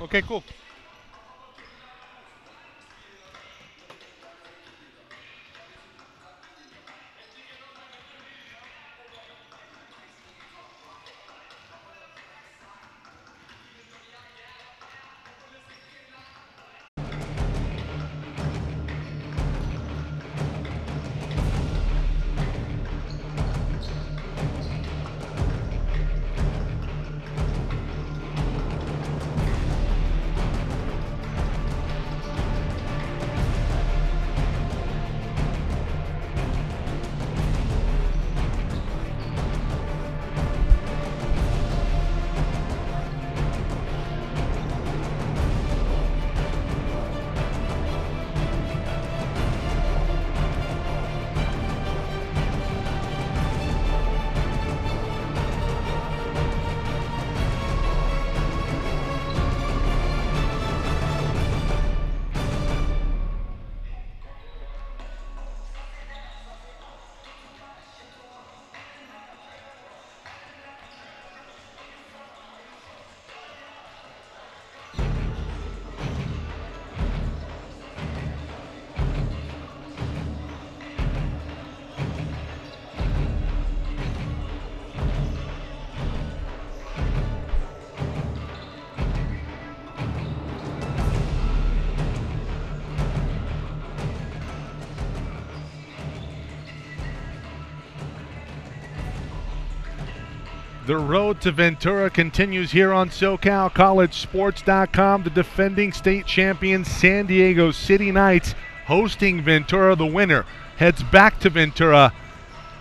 Okay, cool. The road to Ventura continues here on SoCalCollegeSports.com. The defending state champions San Diego City Knights hosting Ventura. The winner heads back to Ventura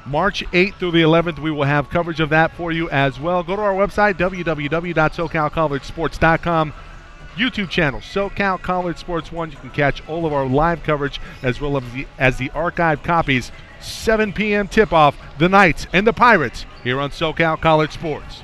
March 8th through the 11th. We will have coverage of that for you as well. Go to our website, www.SoCalCollegeSports.com. YouTube channel, SoCal College Sports 1. You can catch all of our live coverage as well as the archived copies. 7 p.m. tip-off, the Knights and the Pirates here on SoCal College Sports.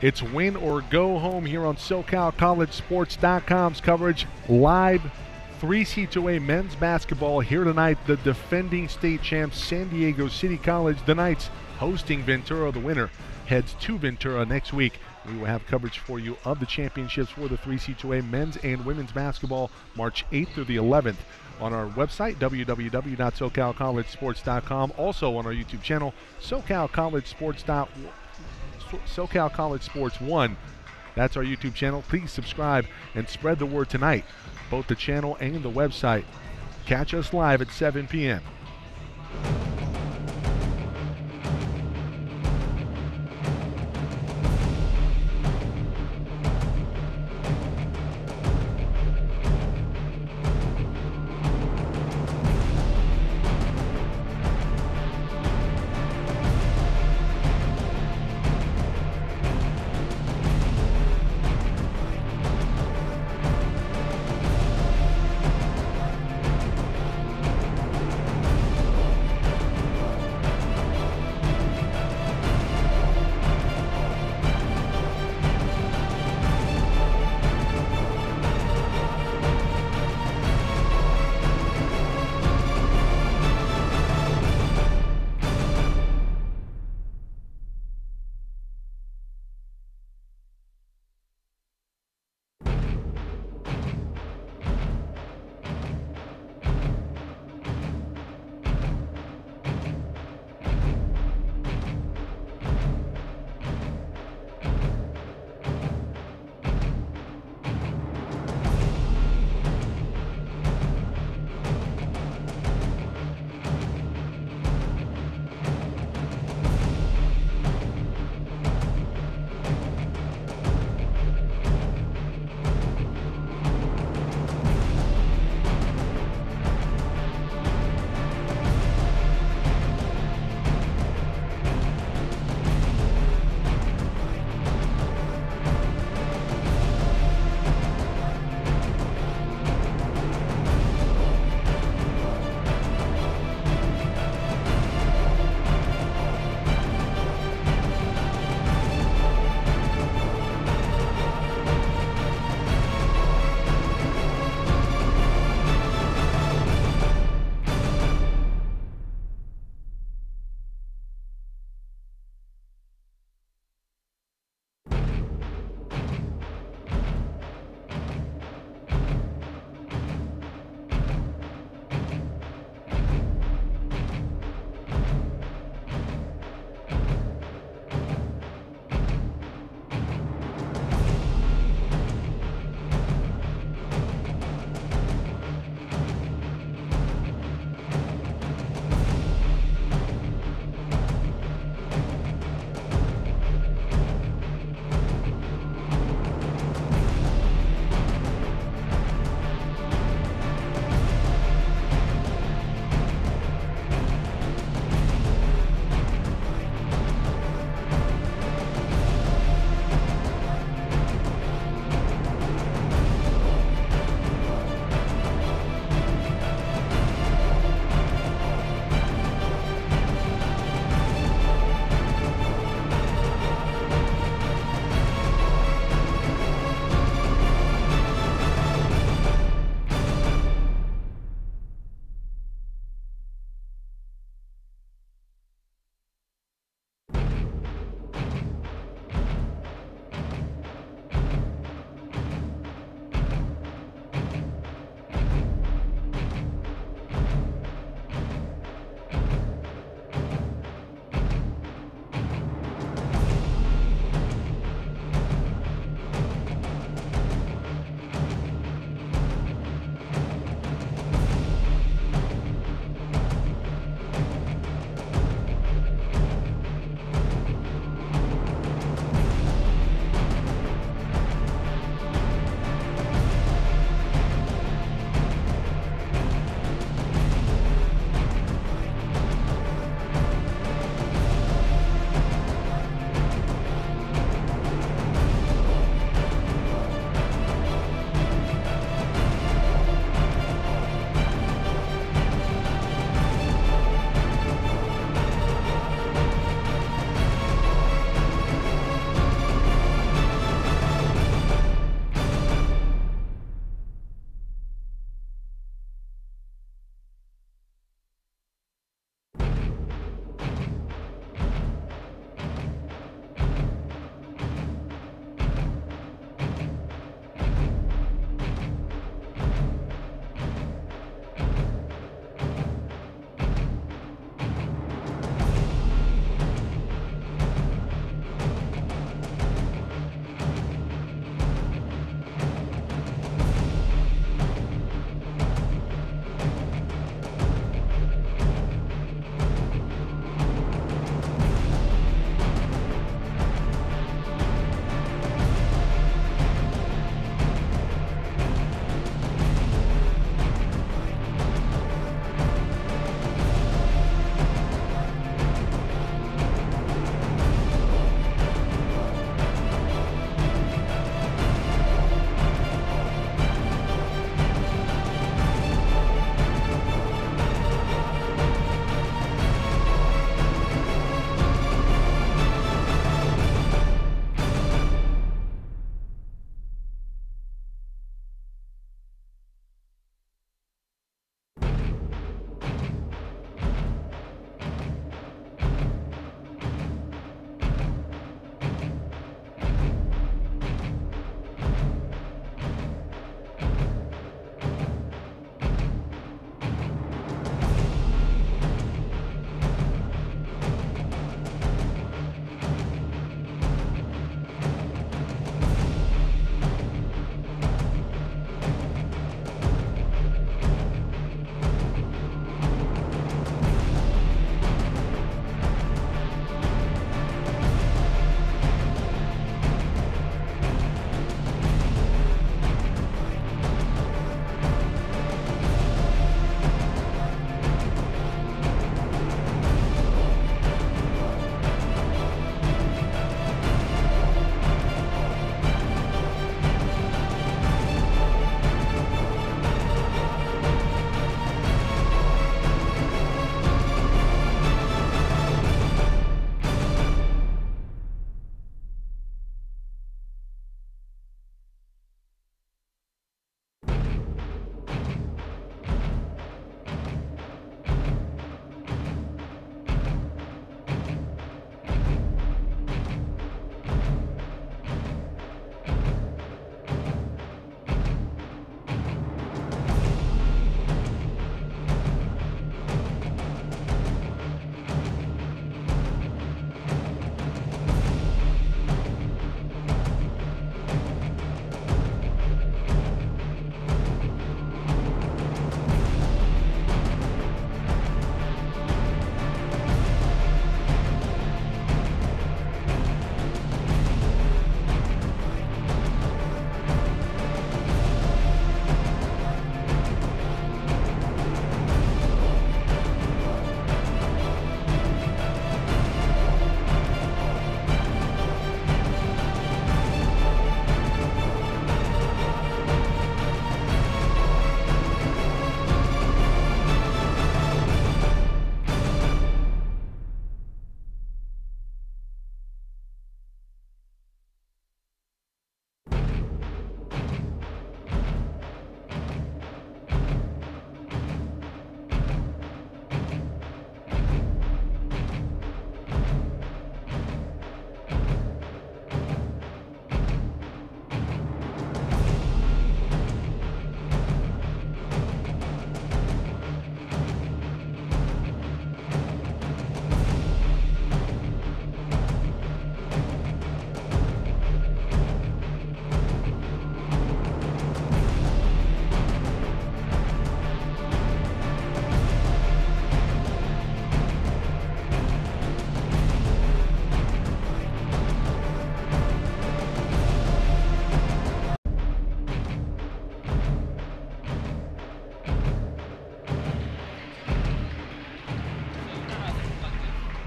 It's win or go home here on SoCalCollegeSports.com's coverage. Live 3C2A men's basketball here tonight. The defending state champs, San Diego City College. The Knights hosting Ventura. The winner heads to Ventura next week. We will have coverage for you of the championships for the 3C2A men's and women's basketball March 8th through the 11th on our website, www.SoCalCollegeSports.com. Also on our YouTube channel, SoCal College Sports 1. That's our YouTube channel. Please subscribe and spread the word tonight, both the channel and the website. Catch us live at 7 p.m.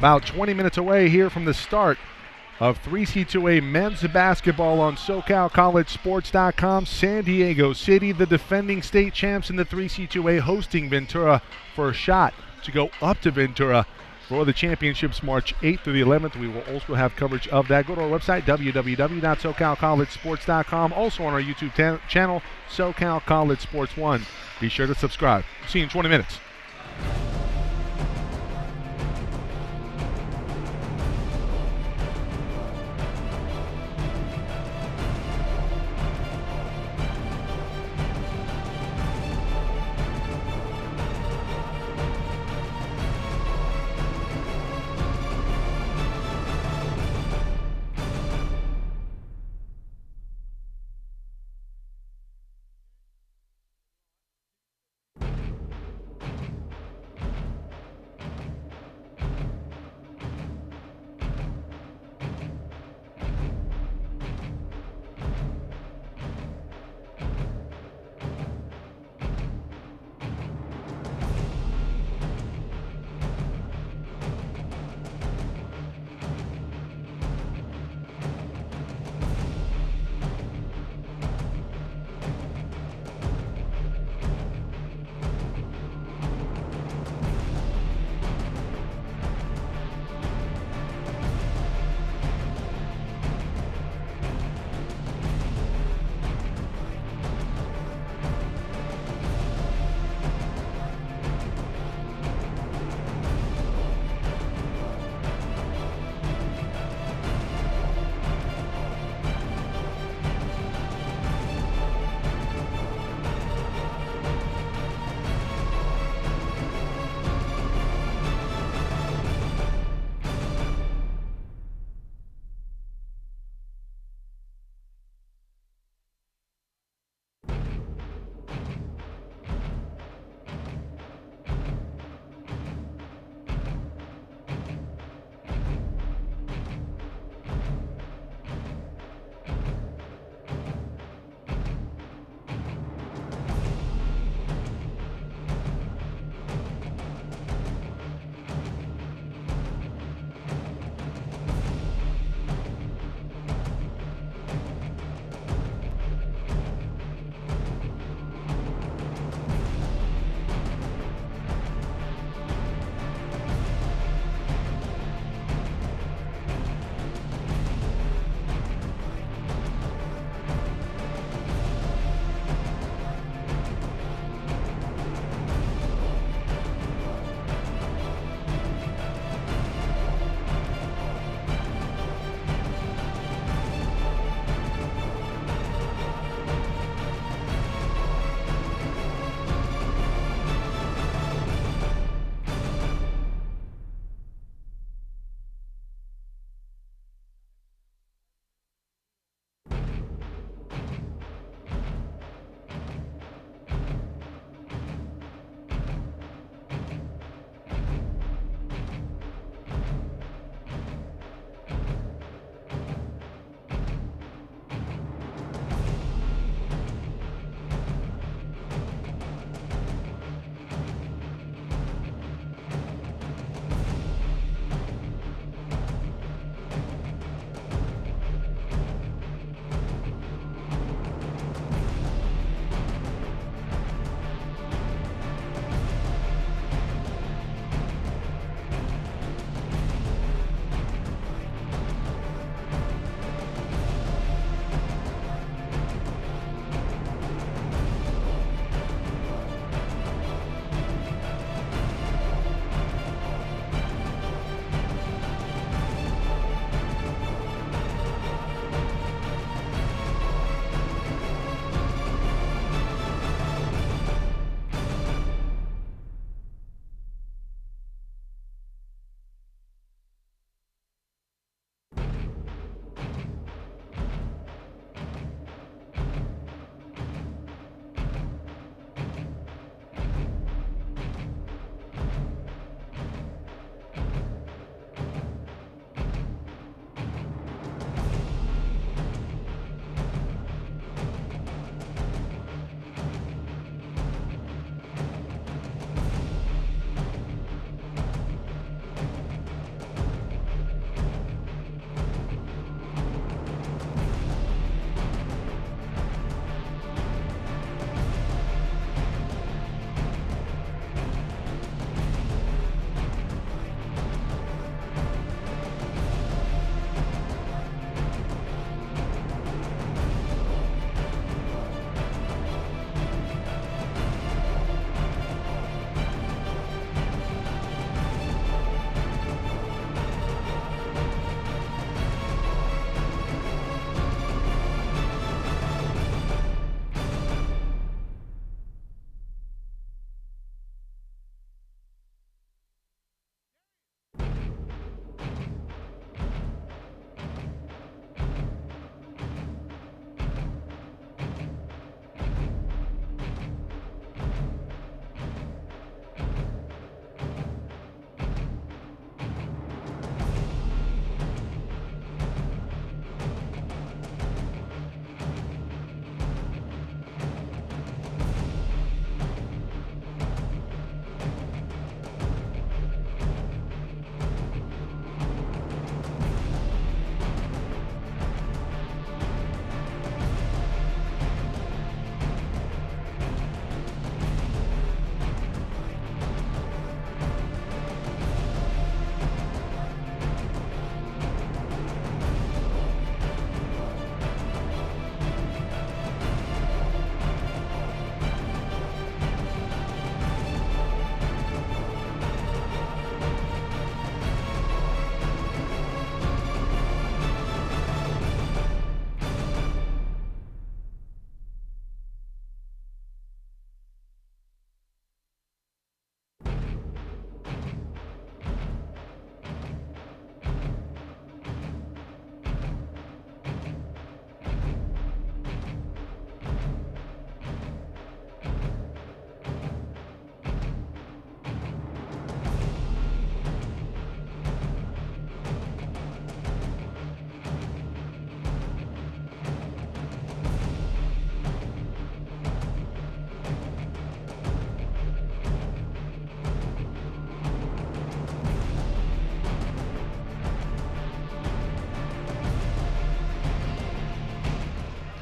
About 20 minutes away here from the start of 3C2A men's basketball on SoCalCollegeSports.com. San Diego City, the defending state champs in the 3C2A, hosting Ventura for a shot to go up to Ventura for the championships March 8th through the 11th. We will also have coverage of that. Go to our website, www.SoCalCollegeSports.com. Also on our YouTube channel, SoCal College Sports 1. Be sure to subscribe. See you in 20 minutes.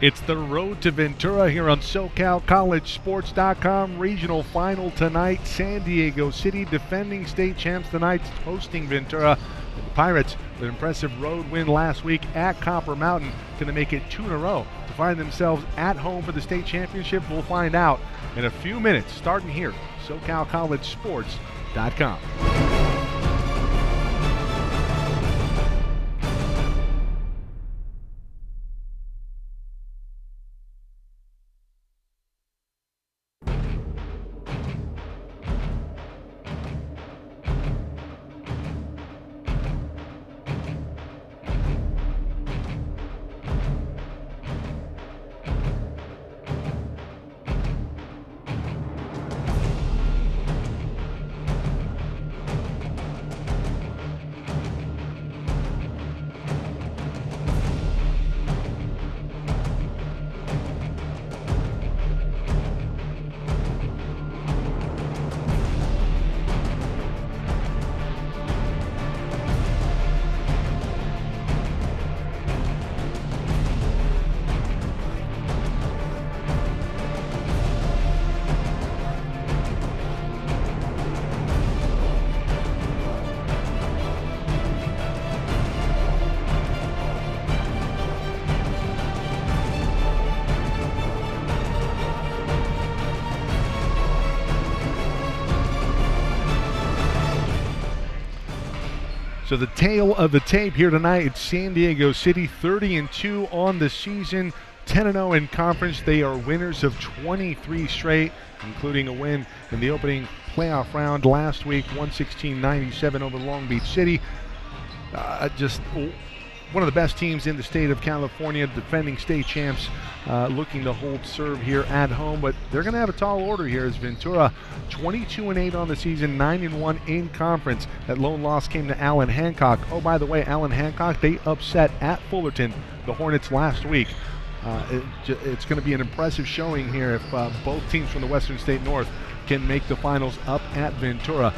It's the road to Ventura here on SoCalCollegeSports.com. Regional final tonight. San Diego City, defending state champs tonight, hosting Ventura. The Pirates, with an impressive road win last week at Copper Mountain, going to make it 2 in a row to find themselves at home for the state championship. We'll find out in a few minutes, starting here, SoCalCollegeSports.com. So the tale of the tape here tonight, it's San Diego City, 30-2 on the season, 10-0 in conference. They are winners of 23 straight, including a win in the opening playoff round last week, 116-97 over Long Beach City. Just one of the best teams in the state of California, defending state champs, looking to hold serve here at home. But they're going to have a tall order here as Ventura, 22-8 on the season, 9-1 in conference. That lone loss came to Allen Hancock. Oh, by the way, Allen Hancock, they upset at Fullerton the Hornets last week. It's going to be an impressive showing here if both teams from the Western State North can make the finals up at Ventura.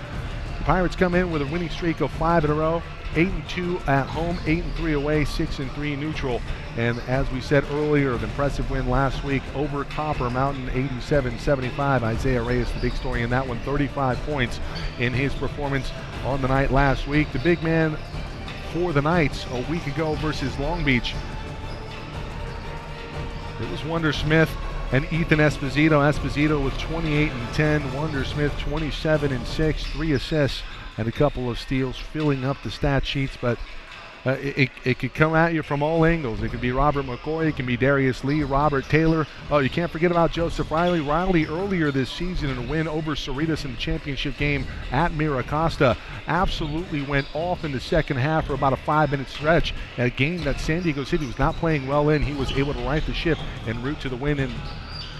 The Pirates come in with a winning streak of 5 in a row. 8-2 at home, 8-3 away, 6-3 neutral. And as we said earlier, an impressive win last week over Copper Mountain, 87-75. Isaiah Reyes, the big story in that one, 35 points in his performance on the night last week. The big man for the Knights a week ago versus Long Beach, it was Wonder Smith and Ethan Esposito. Esposito with 28-10, Wonder Smith 27-6, 3 assists and a couple of steals, filling up the stat sheets. But it could come at you from all angles. It could be Robert McCoy, it can be Darius Lee, Robert Taylor. Oh, you can't forget about Joseph Riley. Riley earlier this season in a win over Cerritos in the championship game at Miracosta absolutely went off in the second half for about a 5-minute stretch. A game that San Diego City was not playing well in. He was able to right the ship en route to the win and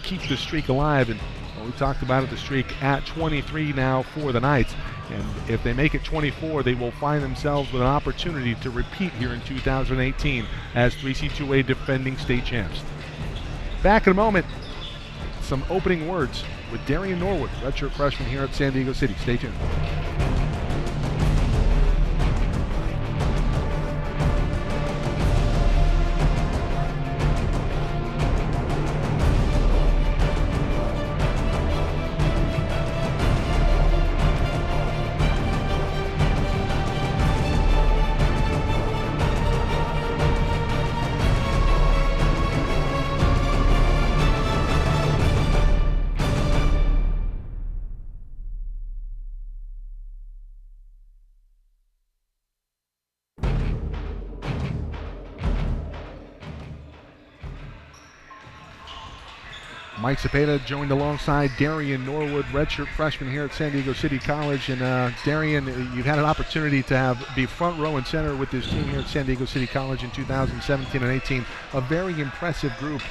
keep the streak alive. And we talked about it, the streak at 23 now for the Knights. And if they make it 24, they will find themselves with an opportunity to repeat here in 2018 as 3C2A defending state champs. Back in a moment, some opening words with Darian Norwood, redshirt freshman here at San Diego City. Stay tuned. Mike Cepeda joined alongside Darian Norwood, redshirt freshman here at San Diego City College. And Darian, you've had an opportunity to be front row and center with this team here at San Diego City College in 2017 and 18. A very impressive group.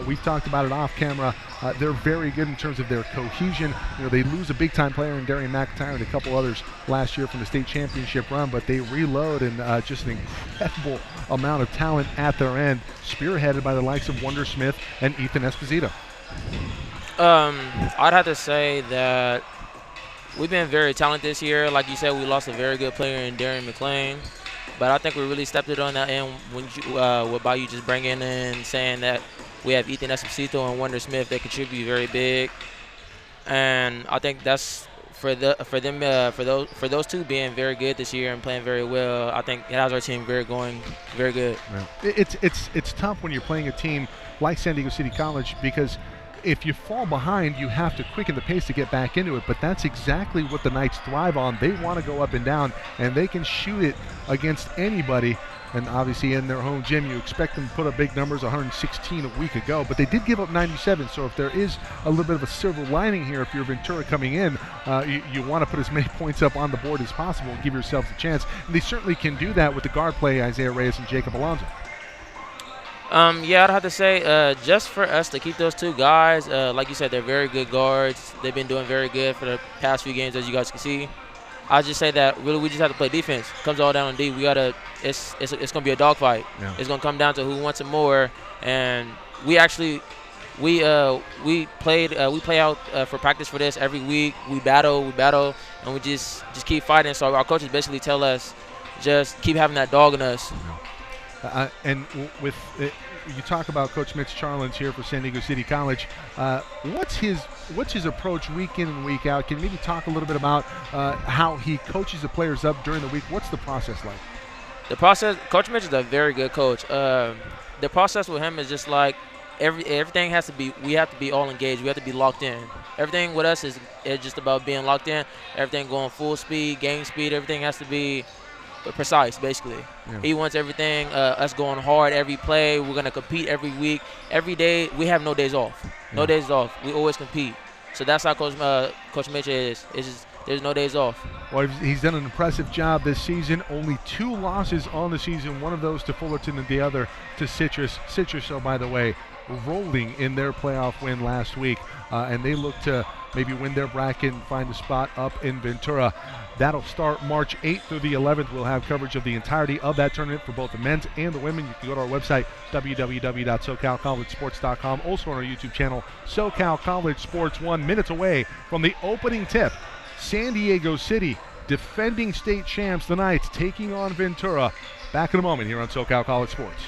We've talked about it off camera. They're very good in terms of their cohesion. You know, they lose a big-time player in Darian McIntyre and a couple others last year from the state championship run, but they reload, and just an incredible amount of talent at their end, spearheaded by the likes of Wonder Smith and Ethan Esposito. I'd have to say that we've been very talented this year. Like you said, we lost a very good player in Darian McLean, but I think we really stepped it on that end when by you just bringing in saying that We have Ethan Esposito and Wonder Smith that contribute very big, and I think that's for those two being very good this year and playing very well. I think it has our team very good. Yeah. It's tough when you're playing a team like San Diego City College, because if you fall behind, you have to quicken the pace to get back into it. But that's exactly what the Knights thrive on. They want to go up and down, and they can shoot it against anybody. And obviously in their home gym, you expect them to put up big numbers, 116 a week ago. But they did give up 97, so if there is a little bit of a silver lining here, if you're Ventura coming in, you want to put as many points up on the board as possible and give yourselves a chance. And they certainly can do that with the guard play, Isaiah Reyes and Jacob Alonso. Yeah, I'd have to say just for us to keep those two guys, like you said, they're very good guards. They've been doing very good for the past few games, as you guys can see. I just say that really we just have to play defense. Comes all down on D. We gotta. It's gonna be a dogfight. Yeah. It's gonna come down to who wants it more. And we play out for practice for this every week. We battle, and we just keep fighting. So our coaches basically tell us just keep having that dog in us. And with you talk about Coach Mitch Charlins here for San Diego City College. What's his approach week in and week out? Can you maybe talk a little bit about how he coaches the players up during the week? What's the process like? The process, Coach Mitch is a very good coach. The process with him is just like everything has to be. We have to be all engaged. We have to be locked in. Everything with us is just about being locked in. Everything going full speed, game speed. Everything has to be precise, basically. Yeah. He wants everything, us going hard every play. We're going to compete every week. Every day, we have no days off. No days off. We always compete. So that's how Coach Mitch is. It's just, there's no days off. Well, he's done an impressive job this season. Only 2 losses on the season, one of those to Fullerton and the other to Citrus. Citrus, oh, by the way, rolling in their playoff win last week. And they look to maybe win their bracket and find a spot up in Ventura. That'll start March 8th through the 11th. We'll have coverage of the entirety of that tournament for both the men's and the women. You can go to our website, www.socalcollegesports.com. Also on our YouTube channel, SoCal College Sports 1. Minutes away from the opening tip. San Diego City, defending state champs, the Knights, taking on Ventura. Back in a moment here on SoCal College Sports.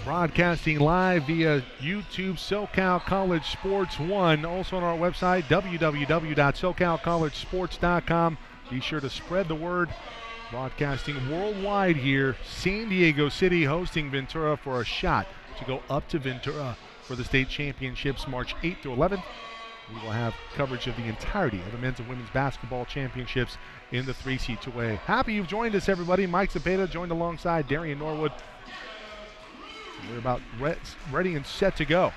Broadcasting live via YouTube, SoCal College Sports 1. Also on our website, www.socalcollegesports.com. Be sure to spread the word. Broadcasting worldwide here. San Diego City hosting Ventura for a shot to go up to Ventura for the state championships March 8th to 11th. We will have coverage of the entirety of the men's and women's basketball championships in the 3C2A. Happy you've joined us, everybody. Mike Zepeda joined alongside Darian Norwood. We're about ready and set to go.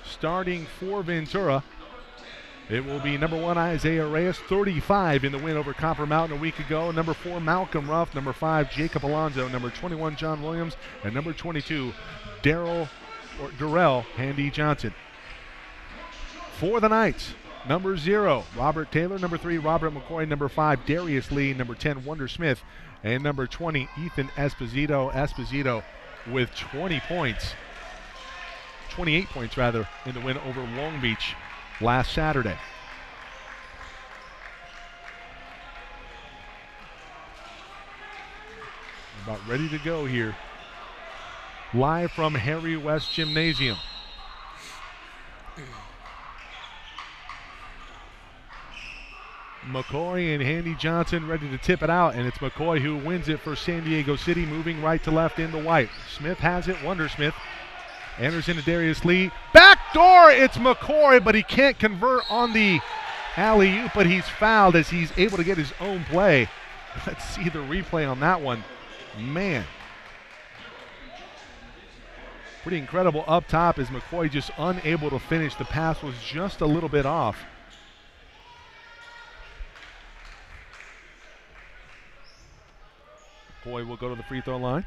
Starting for Ventura, it will be number 1, Isaiah Reyes, 35 in the win over Copper Mountain a week ago. Number 4, Malcolm Ruff. Number 5, Jacob Alonzo. Number 21, John Williams. And number 22, Darrell Handy Johnson. For the Knights, number 0, Robert Taylor. Number 3, Robert McCoy. Number 5, Darius Lee. Number 10, Wonder Smith. And number 20, Ethan Esposito. Esposito with 20 points. 28 points, rather, in the win over Long Beach last Saturday. About ready to go here. Live from Harry West Gymnasium. McCoy and Handy Johnson ready to tip it out, and it's McCoy who wins it for San Diego City, moving right to left in the white. Smith has it, Wonder Smith. Enters into Darius Lee. Backdoor, it's McCoy, but he can't convert on the alley-oop, but he's fouled as he's able to get his own play. Let's see the replay on that one. Man. Pretty incredible up top as McCoy just unable to finish. The pass was just a little bit off. McCoy will go to the free throw line.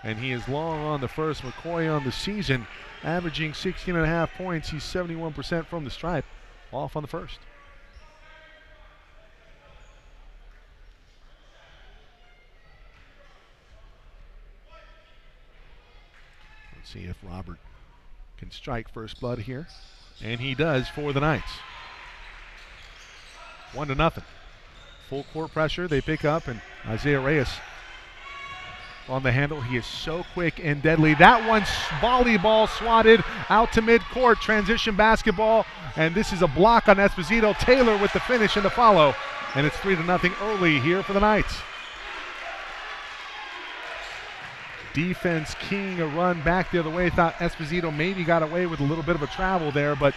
And he is long on the first. McCoy on the season, averaging 16.5 points. He's 71% from the stripe, off on the first. Let's see if Robert can strike first blood here. And he does for the Knights. 1-0. Full court pressure. They pick up, and Isaiah Reyes on the handle. He is so quick and deadly. That one's volleyball swatted out to midcourt. Transition basketball, and this is a block on Esposito. Taylor with the finish and the follow, and it's 3-0 early here for the Knights. Defense king, a run back the other way. Thought Esposito maybe got away with a little bit of a travel there, but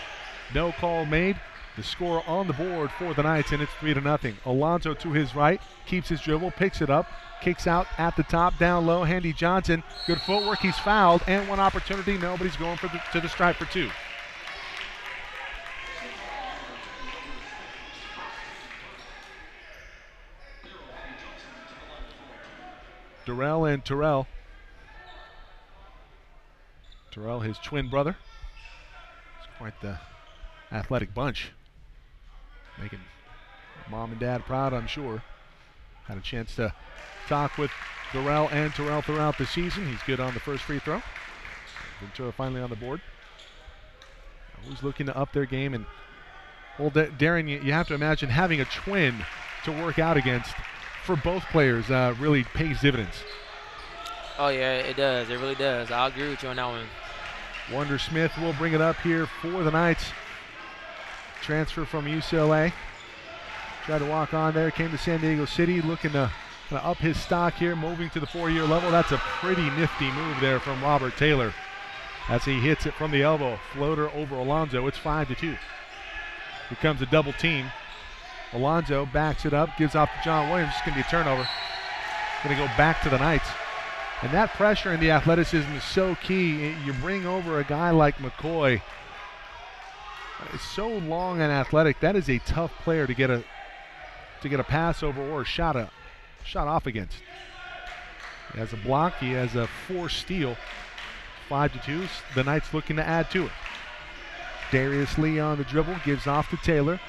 no call made. The score on the board for the Knights, and it's 3-0. Alonzo to his right, keeps his dribble, picks it up, kicks out at the top, down low. Handy Johnson, good footwork. He's fouled, and one opportunity. Nobody's going to the stripe for 2. Darrell and Terrell. Terrell, his twin brother. It's quite the athletic bunch. Making mom and dad proud, I'm sure. Had a chance to talk with Darrell and Terrell throughout the season. He's good on the first free throw. Ventura finally on the board. Always looking to up their game. And, well, Darren, you have to imagine having a twin to work out against for both players really pays dividends. Oh, yeah, it does. It really does. I'll agree with you on that one. Wonder Smith will bring it up here for the Knights. Transfer from UCLA. Tried to walk on there, came to San Diego City, looking to up his stock here, moving to the 4-year level. That's a pretty nifty move there from Robert Taylor as he hits it from the elbow. Floater over Alonzo. It's 5-2. Here comes a double team. Alonzo backs it up, gives off to John Williams. It's going to be a turnover. Going to go back to the Knights. And that pressure and the athleticism is so key. You bring over a guy like McCoy. It's so long and athletic. That is a tough player to get a pass over or a shot off against. He has a block. He has a forced steal. 5-2. The Knights looking to add to it. Darius Lee on the dribble, gives off to Taylor.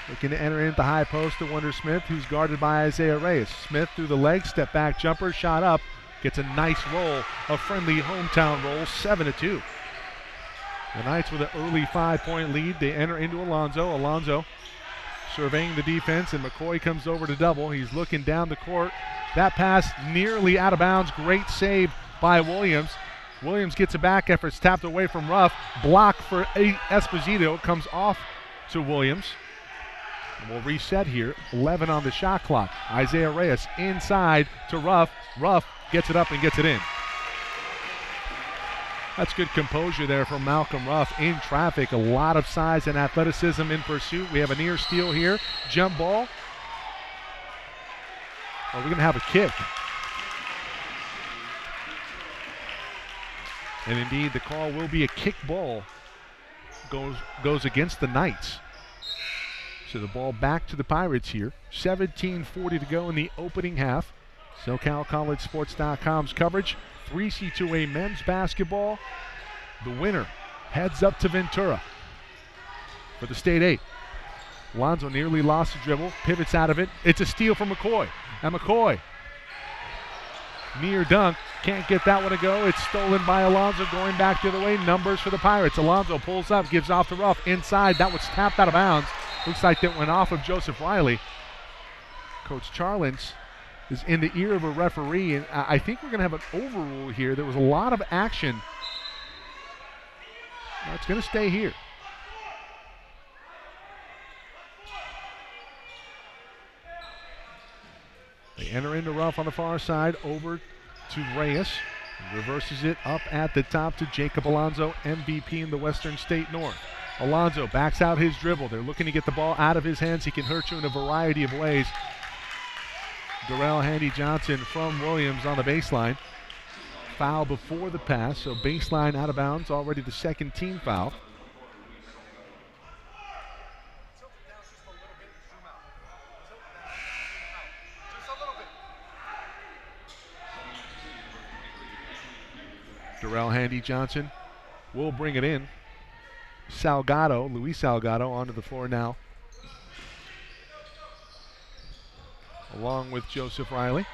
Looking to enter into the high post to Wonder Smith, who's guarded by Isaiah Reyes. Smith through the leg, step back jumper, shot up. Gets a nice roll, a friendly hometown roll, 7-2. The Knights with an early 5-point lead. They enter into Alonzo. Alonzo surveying the defense, and McCoy comes over to double. He's looking down the court. That pass nearly out of bounds. Great save by Williams. Williams gets a back effort. It's tapped away from Ruff. Block for Esposito. Comes off to Williams. And we'll reset here. 11 on the shot clock. Isaiah Reyes inside to Ruff. Ruff gets it up and gets it in. That's good composure there from Malcolm Ruff in traffic. A lot of size and athleticism in pursuit. We have a near steal here. Jump ball. Are we going to have a kick? And indeed, the call will be a kick ball. Goes against the Knights. So the ball back to the Pirates here. 17:40 to go in the opening half. SoCalCollegeSports.com's coverage. 3C2A men's basketball. The winner heads up to Ventura for the State 8. Alonzo nearly lost the dribble, pivots out of it. It's a steal from McCoy. And McCoy, near dunk, can't get that one to go. It's stolen by Alonzo, going back the other way. Numbers for the Pirates. Alonzo pulls up, gives off the rough. Inside, that was tapped out of bounds. Looks like that went off of Joseph Riley. Coach Charlins is in the ear of a referee, and I think we're going to have an overrule here. There was a lot of action. Now it's going to stay here. They enter into rough on the far side, over to Reyes. Reverses it up at the top to Jacob Alonzo, MVP in the Western State North. Alonzo backs out his dribble. They're looking to get the ball out of his hands. He can hurt you in a variety of ways. Darrell Handy-Johnson from Williams on the baseline. Foul before the pass, so baseline out of bounds, already the second team foul. Darrell Handy-Johnson will bring it in. Luis Salgado onto the floor now, along with Joseph Riley.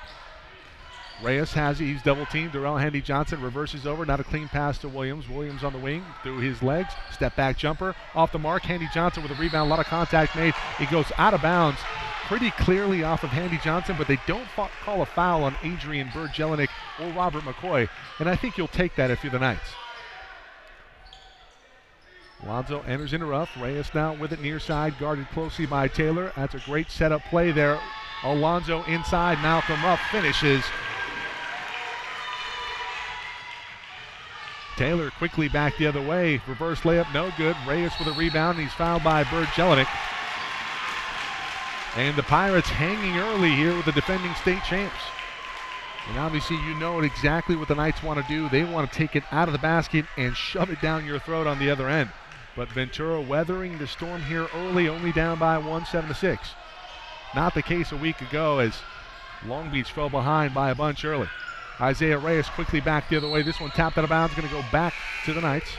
Reyes has it, he's double teamed. Darrell Handy-Johnson reverses over, not a clean pass to Williams. Williams on the wing, through his legs, step back jumper, off the mark. Handy-Johnson with a rebound, a lot of contact made. He goes out of bounds pretty clearly off of Handy-Johnson, but they don't call a foul on Adrian Bird-Jelinek or Robert McCoy, and I think you'll take that if you're the Knights. Alonzo enters into rough. Reyes now with it near side, guarded closely by Taylor. That's a great setup play there. Alonzo inside, Malcolm Ruff finishes. Taylor quickly back the other way. Reverse layup, no good. Reyes with a rebound. He's fouled by Bird-Jelinek. And the Pirates hanging early here with the defending state champs. And obviously you know exactly what the Knights want to do. They want to take it out of the basket and shove it down your throat on the other end. But Ventura weathering the storm here early, only down by 1, 7-6. Not the case a week ago, as Long Beach fell behind by a bunch early. Isaiah Reyes quickly back the other way. This one tapped out of bounds, going to go back to the Knights.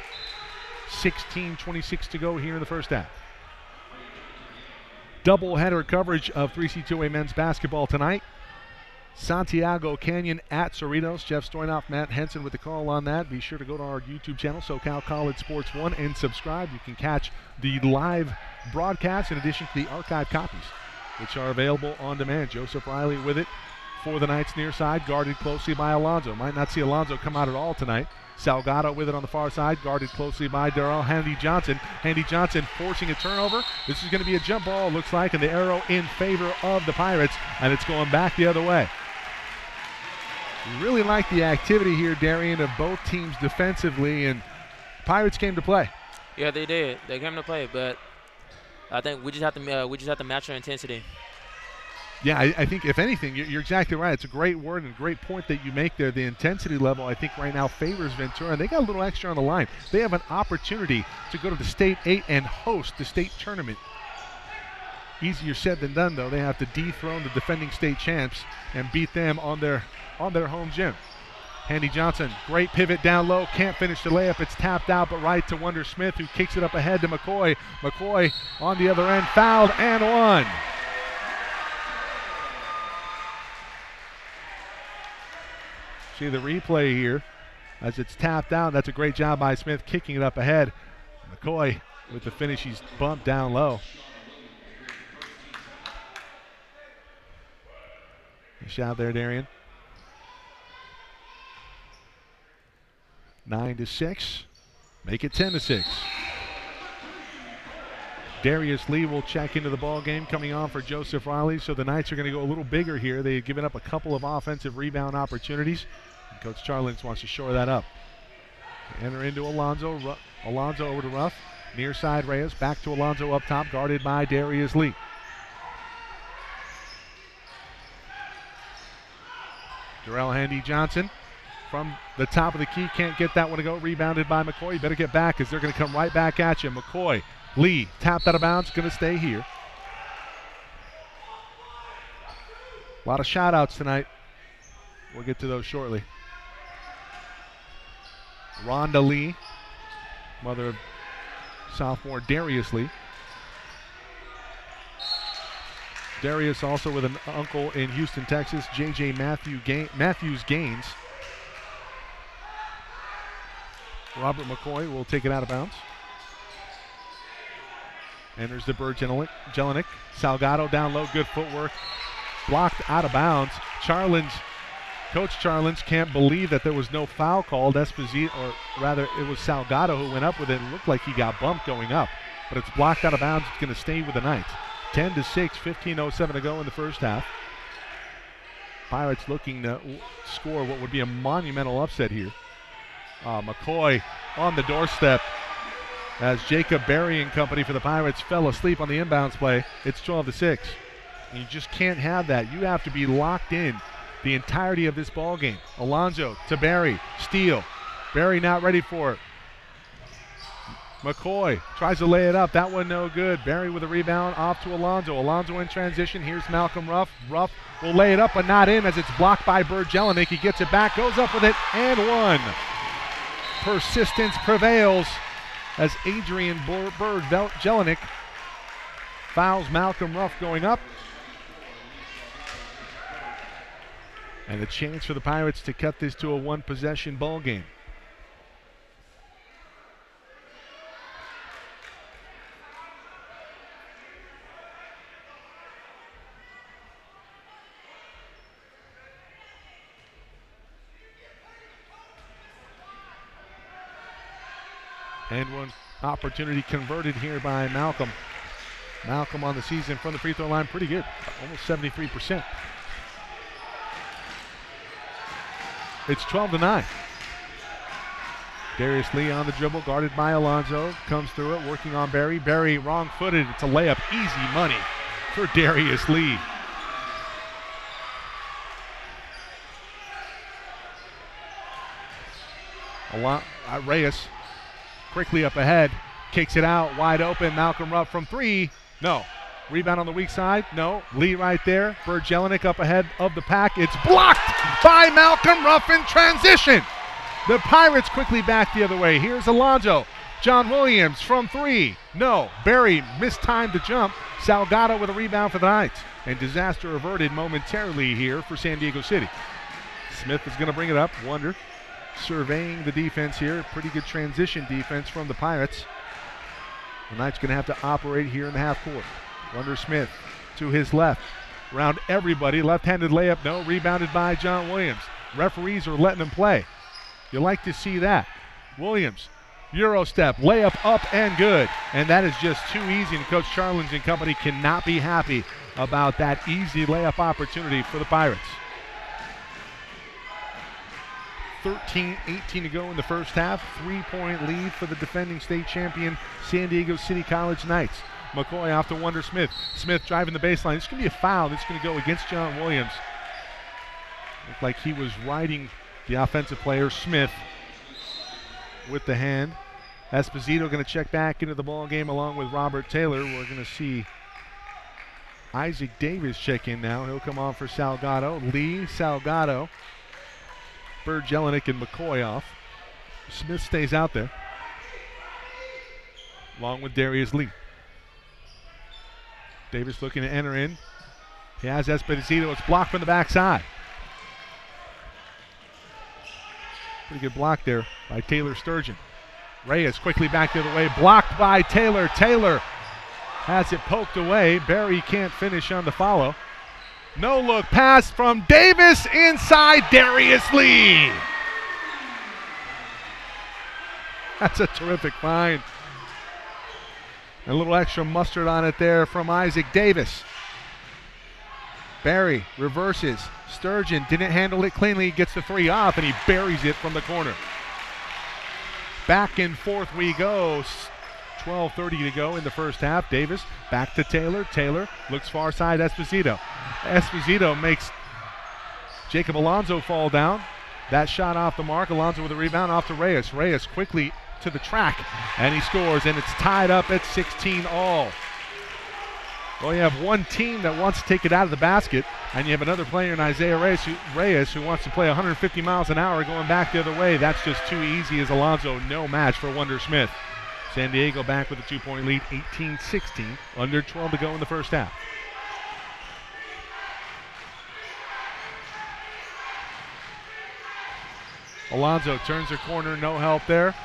16:26 to go here in the first half. Double-header coverage of 3C2A men's basketball tonight. Santiago Canyon at Cerritos. Jeff Stoynoff, Matt Henson with the call on that. Be sure to go to our YouTube channel, SoCal College Sports 1, and subscribe. You can catch the live broadcast in addition to the archive copies, which are available on demand. Joseph Riley with it for the Knights near side, guarded closely by Alonzo. Might not see Alonzo come out at all tonight. Salgado with it on the far side, guarded closely by Darrell Handy-Johnson. Handy-Johnson forcing a turnover. This is going to be a jump ball, looks like, and the arrow in favor of the Pirates, and it's going back the other way. Really like the activity here, Darian, of both teams defensively, and Pirates came to play. Yeah, they did. They came to play, but I think we just have to match our intensity. Yeah, I think if anything, you're exactly right. It's a great word and a great point that you make there. The intensity level, I think, right now favors Ventura, and they got a little extra on the line. They have an opportunity to go to the State 8 and host the state tournament. Easier said than done, though. They have to dethrone the defending state champs and beat them on their home gym. Handy-Johnson, great pivot down low, can't finish the layup. It's tapped out, but right to Wonder Smith, who kicks it up ahead to McCoy. McCoy on the other end, fouled and one. See the replay here as it's tapped out. That's a great job by Smith kicking it up ahead. McCoy with the finish, he's bumped down low. Nice shot there, Darian. 9-6. Make it 10-6. Darius Lee will check into the ball game, coming on for Joseph Riley. So the Knights are going to go a little bigger here. They had given up a couple of offensive rebound opportunities. And Coach Charlins wants to shore that up. Enter into Alonzo. Alonzo over to Ruff. Near side Reyes. Back to Alonzo up top, guarded by Darius Lee. Darrell Handy-Johnson from the top of the key. Can't get that one to go. Rebounded by McCoy. You better get back because they're going to come right back at you. McCoy. Lee tapped out of bounds. Going to stay here. A lot of shout-outs tonight. We'll get to those shortly. Rhonda Lee, mother of sophomore Darius Lee. Darius also with an uncle in Houston, Texas, J.J. Matthews Gaines. Robert McCoy will take it out of bounds. Enters the Bird Jelinek. Salgado down low, good footwork. Blocked out of bounds. Coach Charlins can't believe that there was no foul called. Esposito, or rather it was Salgado who went up with it. It looked like he got bumped going up, but it's blocked out of bounds. It's going to stay with the Knights. 10-6, 15:07 to go in the first half. Pirates looking to score what would be a monumental upset here. McCoy on the doorstep as Jacob Berry and company for the Pirates fell asleep on the inbounds play. It's 12-6. You just can't have that. You have to be locked in the entirety of this ball game. Alonzo to Berry, steal. Berry not ready for it. McCoy tries to lay it up. That one no good. Berry with a rebound off to Alonzo. Alonzo in transition. Here's Malcolm Ruff. Ruff will lay it up but not in as it's blocked by Bird Jelinek. He gets it back, goes up with it, and one. Persistence prevails as Adrian Bird Jelinek fouls Malcolm Ruff going up. And a chance for the Pirates to cut this to a one-possession ball game. And one opportunity converted here by Malcolm. Malcolm on the season from the free throw line, pretty good, almost 73%. It's 12-9. Darius Lee on the dribble, guarded by Alonzo. Comes through it, working on Berry. Berry wrong-footed. It's a layup. Easy money for Darius Lee. Reyes quickly up ahead. Kicks it out, wide open. Malcolm Ruff from three. No. Rebound on the weak side. No. Lee right there. Bird Jelinek up ahead of the pack. It's blocked by Malcolm Ruff in transition. The Pirates quickly back the other way. Here's Alonzo. John Williams from three. No. Berry mistimed the jump. Salgado with a rebound for the Knights. And disaster averted momentarily here for San Diego City. Smith is going to bring it up. Wonder surveying the defense here. Pretty good transition defense from the Pirates. The Knights going to have to operate here in the half court. Wonder Smith to his left. Around everybody. Left-handed layup. No. Rebounded by John Williams. Referees are letting him play. You like to see that. Williams, Euro step, layup up and good. And that is just too easy. And Coach Charlins and company cannot be happy about that easy layup opportunity for the Pirates. 13-18 to go in the first half. 3-point lead for the defending state champion San Diego City College Knights. McCoy off to Wonder Smith. Smith driving the baseline. It's going to be a foul. It's going to go against John Williams. Looked like he was riding the offensive player, Smith, with the hand. Esposito going to check back into the ball game along with Robert Taylor. We're going to see Isaac Davis check in now. He'll come on for Salgado. Lee, Salgado, Bird Jelinek, and McCoy off. Smith stays out there, along with Darius Lee. Davis looking to enter in. He has Esposito. It's blocked from the backside. Pretty good block there by Taylor Sturgeon. Reyes quickly back the other way. Blocked by Taylor. Taylor has it poked away. Berry can't finish on the follow. No look pass from Davis inside Darius Lee. That's a terrific find. A little extra mustard on it there from Isaac Davis. Berry reverses. Sturgeon didn't handle it cleanly. He gets the three off and he buries it from the corner. back and forth we go. 12:30 to go in the first half. Davis back to Taylor. Taylor looks far side Esposito. Esposito makes Jacob Alonso fall down. That shot off the mark. Alonso with a rebound off to Reyes. Reyes quickly to the track, and he scores, and it's tied up at 16 all. Well, you have one team that wants to take it out of the basket, and you have another player in Isaiah Reyes who wants to play 150 miles an hour going back the other way. That's just too easy as Alonso no match for Wonder Smith. San Diego back with a 2-point lead, 18-16, under 12 to go in the first half. Alonso turns the corner, no help there.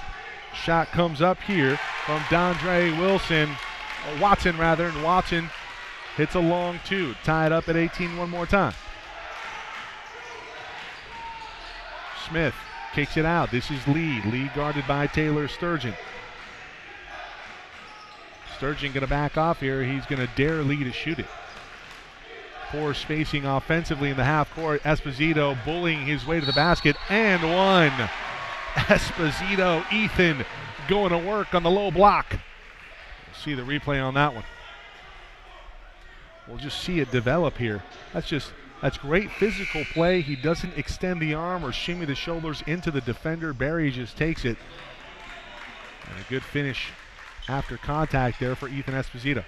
Shot comes up here from Watson, and Watson hits a long two. Tied up at 18 one more time. Smith kicks it out. This is Lee. Lee guarded by Taylor Sturgeon. Sturgeon going to back off here. He's going to dare Lee to shoot it. Poor spacing offensively in the half court. Esposito bullying his way to the basket, and one. Esposito, Ethan going to work on the low block. We'll see the replay on that one. We'll just see it develop here. That's great physical play. He doesn't extend the arm or shimmy the shoulders into the defender. Barry just takes it. And a good finish after contact there for Ethan Esposito.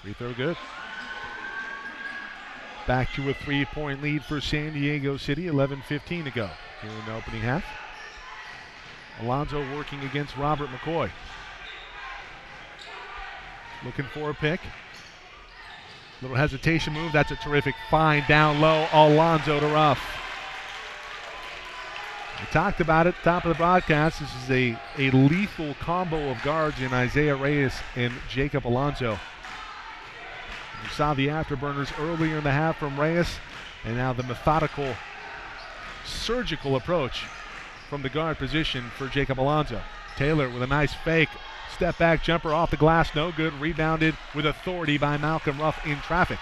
Free throw good. Back to a 3-point lead for San Diego City, 11:15 to go here in the opening half. Alonso working against Robert McCoy. Looking for a pick. Little hesitation move. That's a terrific find down low. Alonso to rough. We talked about it, top of the broadcast. This is a lethal combo of guards in Isaiah Reyes and Jacob Alonso. We saw the afterburners earlier in the half from Reyes, and now the methodical, surgical approach from the guard position for Jacob Alonso. Taylor with a nice fake. Step back jumper off the glass, no good. Rebounded with authority by Malcolm Ruff in traffic.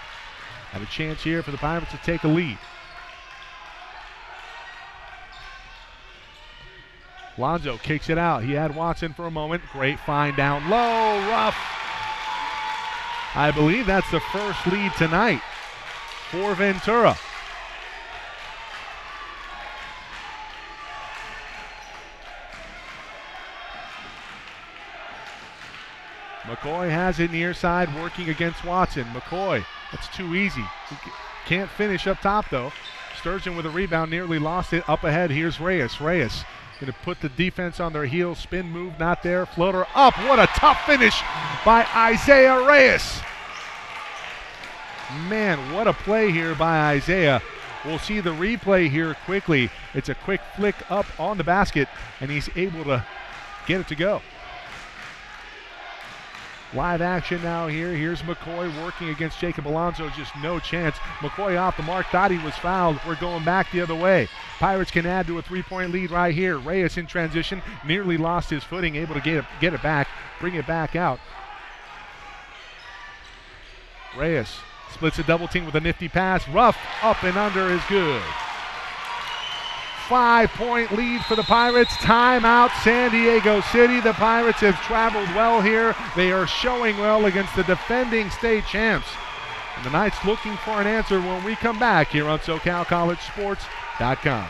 Have a chance here for the Pirates to take a lead. Alonso kicks it out. He had Watson for a moment. Great find down low. Ruff. I believe that's the first lead tonight for Ventura. McCoy has it near side, working against Watson. McCoy, that's too easy. He can't finish up top though. Sturgeon with a rebound, nearly lost it. Up ahead, here's Reyes. Reyes going to put the defense on their heels. Spin move, not there. Floater up. What a tough finish by Isaiah Reyes. Man, what a play here by Isaiah. We'll see the replay here quickly. It's a quick flick up on the basket, and he's able to get it to go. Live action now here. Here's McCoy working against Jacob Alonso. Just no chance. McCoy off the mark. Thought he was fouled. We're going back the other way. Pirates can add to a 3-point lead right here. Reyes in transition. Nearly lost his footing. Able to get it back. Bring it back out. Reyes splits a double team with a nifty pass. Ruff up and under is good. 5-point lead for the Pirates. Timeout, San Diego City. The Pirates have traveled well here. They are showing well against the defending state champs. And the Knights looking for an answer when we come back here on SoCalCollegeSports.com.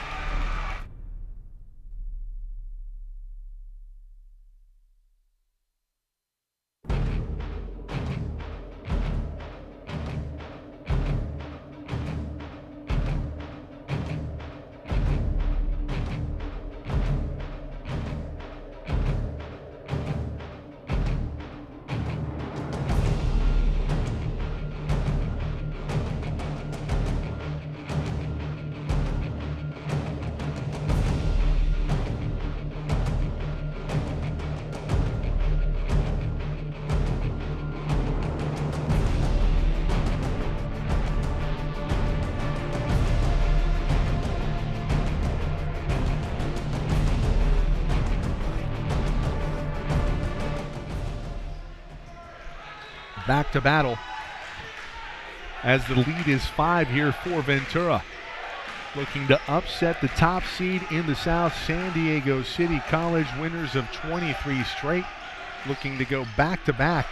back to battle as the lead is 5 here for Ventura. Looking to upset the top seed in the South, San Diego City College, winners of 23 straight. Looking to go back-to-back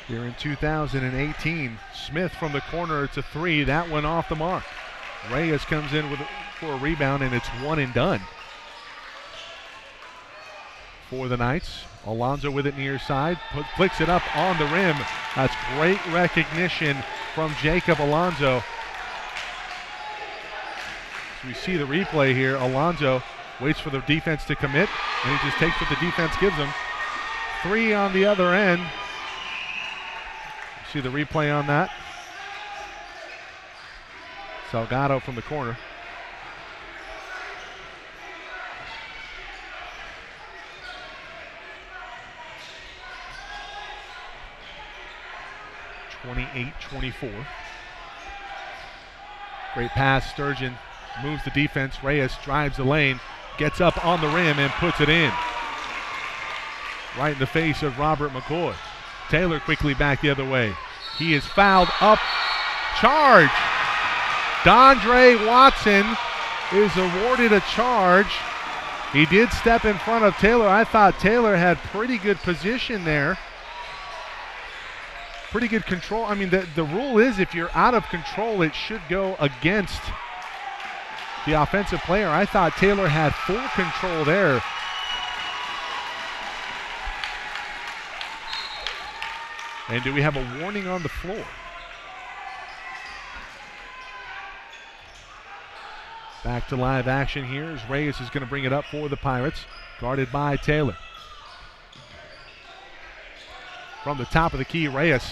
here in 2018. Smith from the corner, it's a 3. That one off the mark. Reyes comes in for a rebound, and it's one and done for the Knights. Alonso with it near side, flicks it up on the rim. That's great recognition from Jacob Alonso. So we see the replay here. Alonso waits for the defense to commit, and he just takes what the defense gives him. 3 on the other end. See the replay on that. Salgado from the corner. (28-24). Great pass. Sturgeon moves the defense. Reyes drives the lane, gets up on the rim, and puts it in. Right in the face of Robert McCoy. Taylor quickly back the other way. He is fouled up. Charge. Dondre Watson is awarded a charge. He did step in front of Taylor. I thought Taylor had pretty good position there. Pretty good control. I mean, the rule is if you're out of control, it should go against the offensive player. I thought Taylor had full control there. And do we have a warning on the floor? Back to live action here as Reyes is going to bring it up for the Pirates. Guarded by Taylor. From the top of the key, Reyes.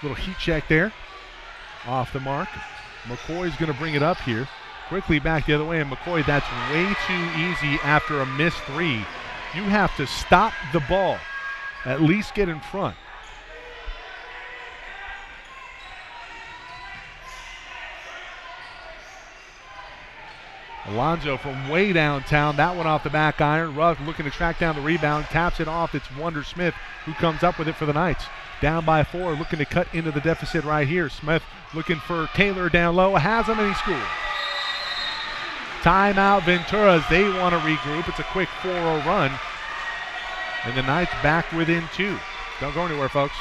Little heat check there. Off the mark. McCoy's going to bring it up here. Quickly back the other way, and McCoy, that's way too easy after a missed 3. You have to stop the ball. At least get in front. Alonso from way downtown. That one off the back iron. Ruff looking to track down the rebound. Taps it off. It's Wonder Smith who comes up with it for the Knights. Down by 4. Looking to cut into the deficit right here. Smith looking for Taylor down low. Has him and he scores. Timeout Ventura as they want to regroup. It's a quick 4-0 run. And the Knights back within 2. Don't go anywhere, folks.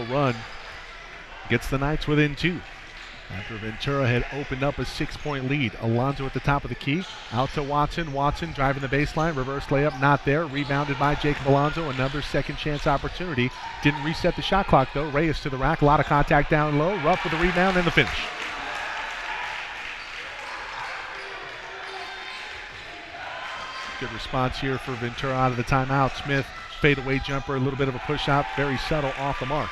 Run gets the Knights within 2 after Ventura had opened up a 6-point lead. Alonso at the top of the key, out to Watson. Watson driving the baseline, reverse layup, not there. Rebounded by Jacob Alonso. Another second chance opportunity. Didn't reset the shot clock though. Reyes to the rack, a lot of contact down low. Ruff with the rebound and the finish. Good response here for Ventura out of the timeout. Smith fadeaway jumper, a little bit of a push out, very subtle off the mark.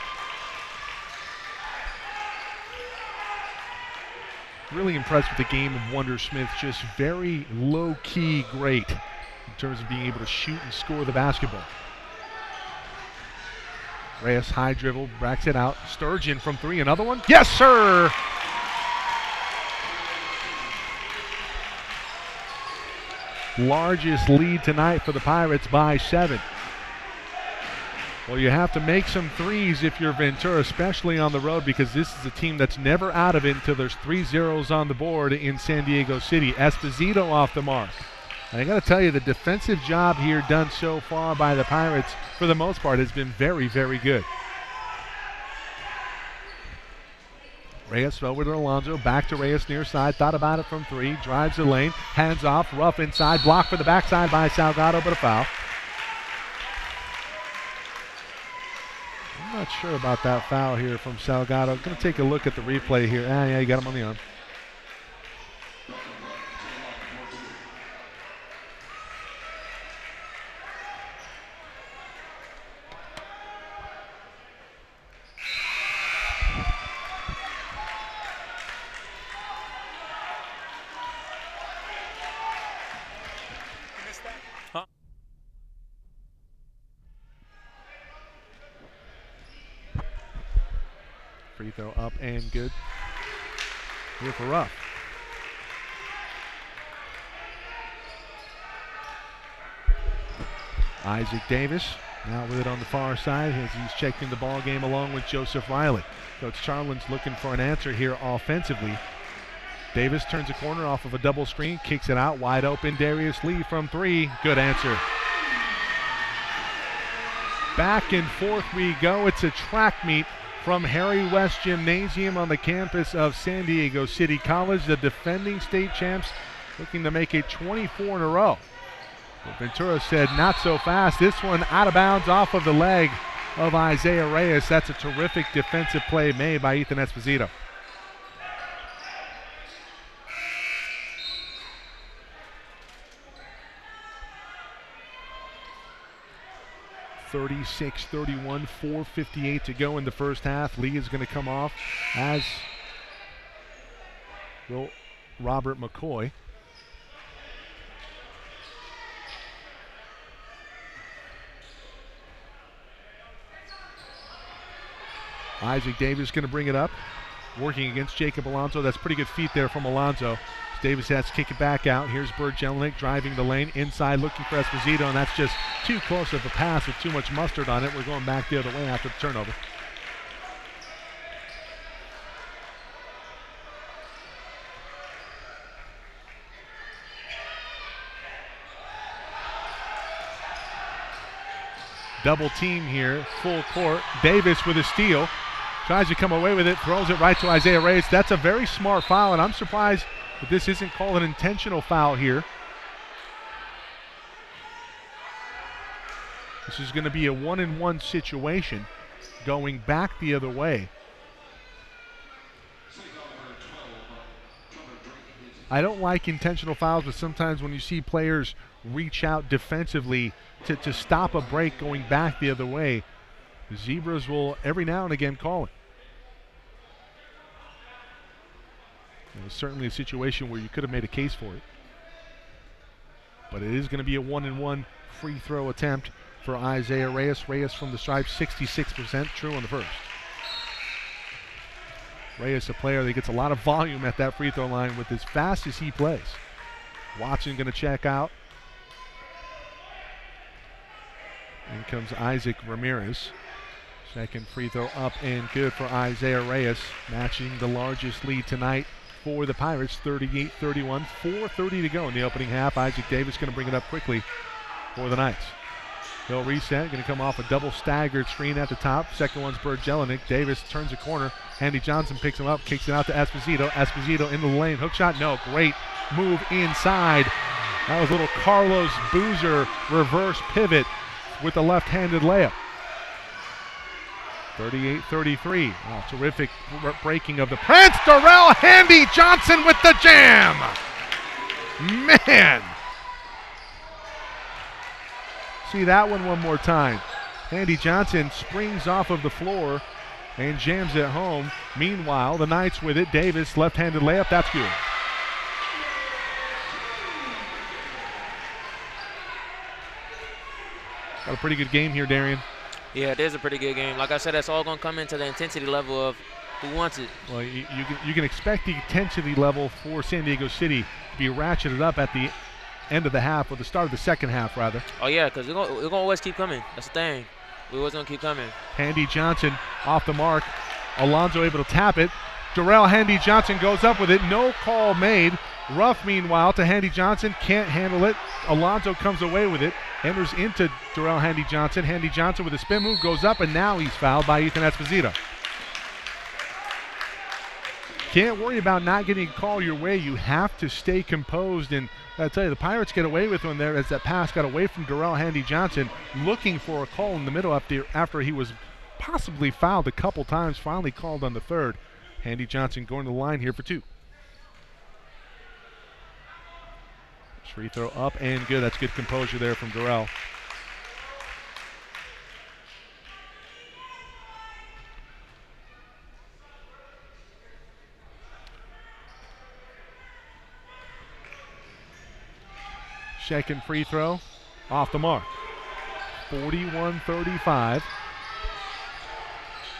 Really impressed with the game of Wonder Smith, just very low-key great in terms of being able to shoot and score the basketball. Reyes high dribble, backs it out. Sturgeon from 3, another one. Yes, sir! Largest lead tonight for the Pirates by 7. Well, you have to make some threes if you're Ventura, especially on the road, because this is a team that's never out of it until there's 3 zeros on the board in San Diego City. Esposito off the mark. And I got to tell you, the defensive job here done so far by the Pirates, for the most part, has been very, very good. Reyes over to Alonso, back to Reyes near side, thought about it from 3, drives the lane, hands off, rough inside, blocked for the backside by Salgado, but a foul. I'm not sure about that foul here from Salgado. Going to take a look at the replay here. Yeah, you got him on the arm. Free throw up and good. Here for Ruff. Isaac Davis now with it on the far side as he's checking the ball game along with Joseph Riley. Coach Charlin's looking for an answer here offensively. Davis turns a corner off of a double screen, kicks it out, wide open. Darius Lee from 3. Good answer. Back and forth we go. It's a track meet from Harry West Gymnasium on the campus of San Diego City College. The defending state champs looking to make it 24 in a row. But Ventura said not so fast. This one out of bounds off of the leg of Isaiah Reyes. That's a terrific defensive play made by Ethan Esposito. (36-31), 4:58 to go in the first half. Lee is going to come off, as will Robert McCoy. Isaac Davis going to bring it up, working against Jacob Alonso. That's pretty good feet there from Alonso. Davis has to kick it back out. Here's Bert Jelinek driving the lane inside, looking for Esposito, and that's just too close of a pass with too much mustard on it. We're going back the other way after the turnover. Double team here, full court. Davis with a steal. Tries to come away with it, throws it right to Isaiah Reyes. That's a very smart foul, and I'm surprised that this isn't called an intentional foul here. This is going to be a 1-and-1 situation going back the other way. I don't like intentional fouls, but sometimes when you see players reach out defensively to stop a break going back the other way, the Zebras will every now and again call it. It was certainly a situation where you could have made a case for it. But it is going to be a 1-and-1 free throw attempt for Isaiah Reyes. Reyes from the stripe, 66% true on the first. Reyes, a player that gets a lot of volume at that free throw line with as fast as he plays. Watson going to check out. In comes Isaac Ramirez. Second free throw up and good for Isaiah Reyes, matching the largest lead tonight for the Pirates, 38-31, 4:30 to go in the opening half. Isaac Davis going to bring it up quickly for the Knights. He'll reset, going to come off a double staggered screen at the top. Second one's Bert Jelinek. Davis turns a corner. Andy Johnson picks him up, kicks it out to Esposito. Esposito in the lane, hook shot, no, great move inside. That was a little Carlos Boozer reverse pivot with the left-handed layup. 38-33. Oh, terrific breaking of the press. Darrell Handy Johnson with the jam. Man. See that one more time. Handy Johnson springs off of the floor and jams it home. Meanwhile, the Knights with it. Davis, left-handed layup. That's good. Got a pretty good game here, Darian. Yeah, it is a pretty good game. Like I said, that's all going to come into the intensity level of who wants it. Well, you can expect the intensity level for San Diego City to be ratcheted up at the end of the half, or the start of the second half, rather. Oh, yeah, because they're going to always keep coming. That's the thing. We was going to keep coming. Handy Johnson off the mark. Alonzo able to tap it. Darrell Handy Johnson goes up with it. No call made. Ruff, meanwhile, to Handy Johnson. Can't handle it. Alonzo comes away with it. Enters into Darrell Handy Johnson. Handy Johnson with a spin move goes up, and now he's fouled by Ethan Esposito. Can't worry about not getting a call your way. You have to stay composed. And I tell you, the Pirates get away with one there as that pass got away from Darrell Handy Johnson, looking for a call in the middle after he was possibly fouled a couple times, finally called on the third. Handy Johnson going to the line here for 2. Free throw up and good. That's good composure there from Darrell. Second free throw off the mark. 41-35.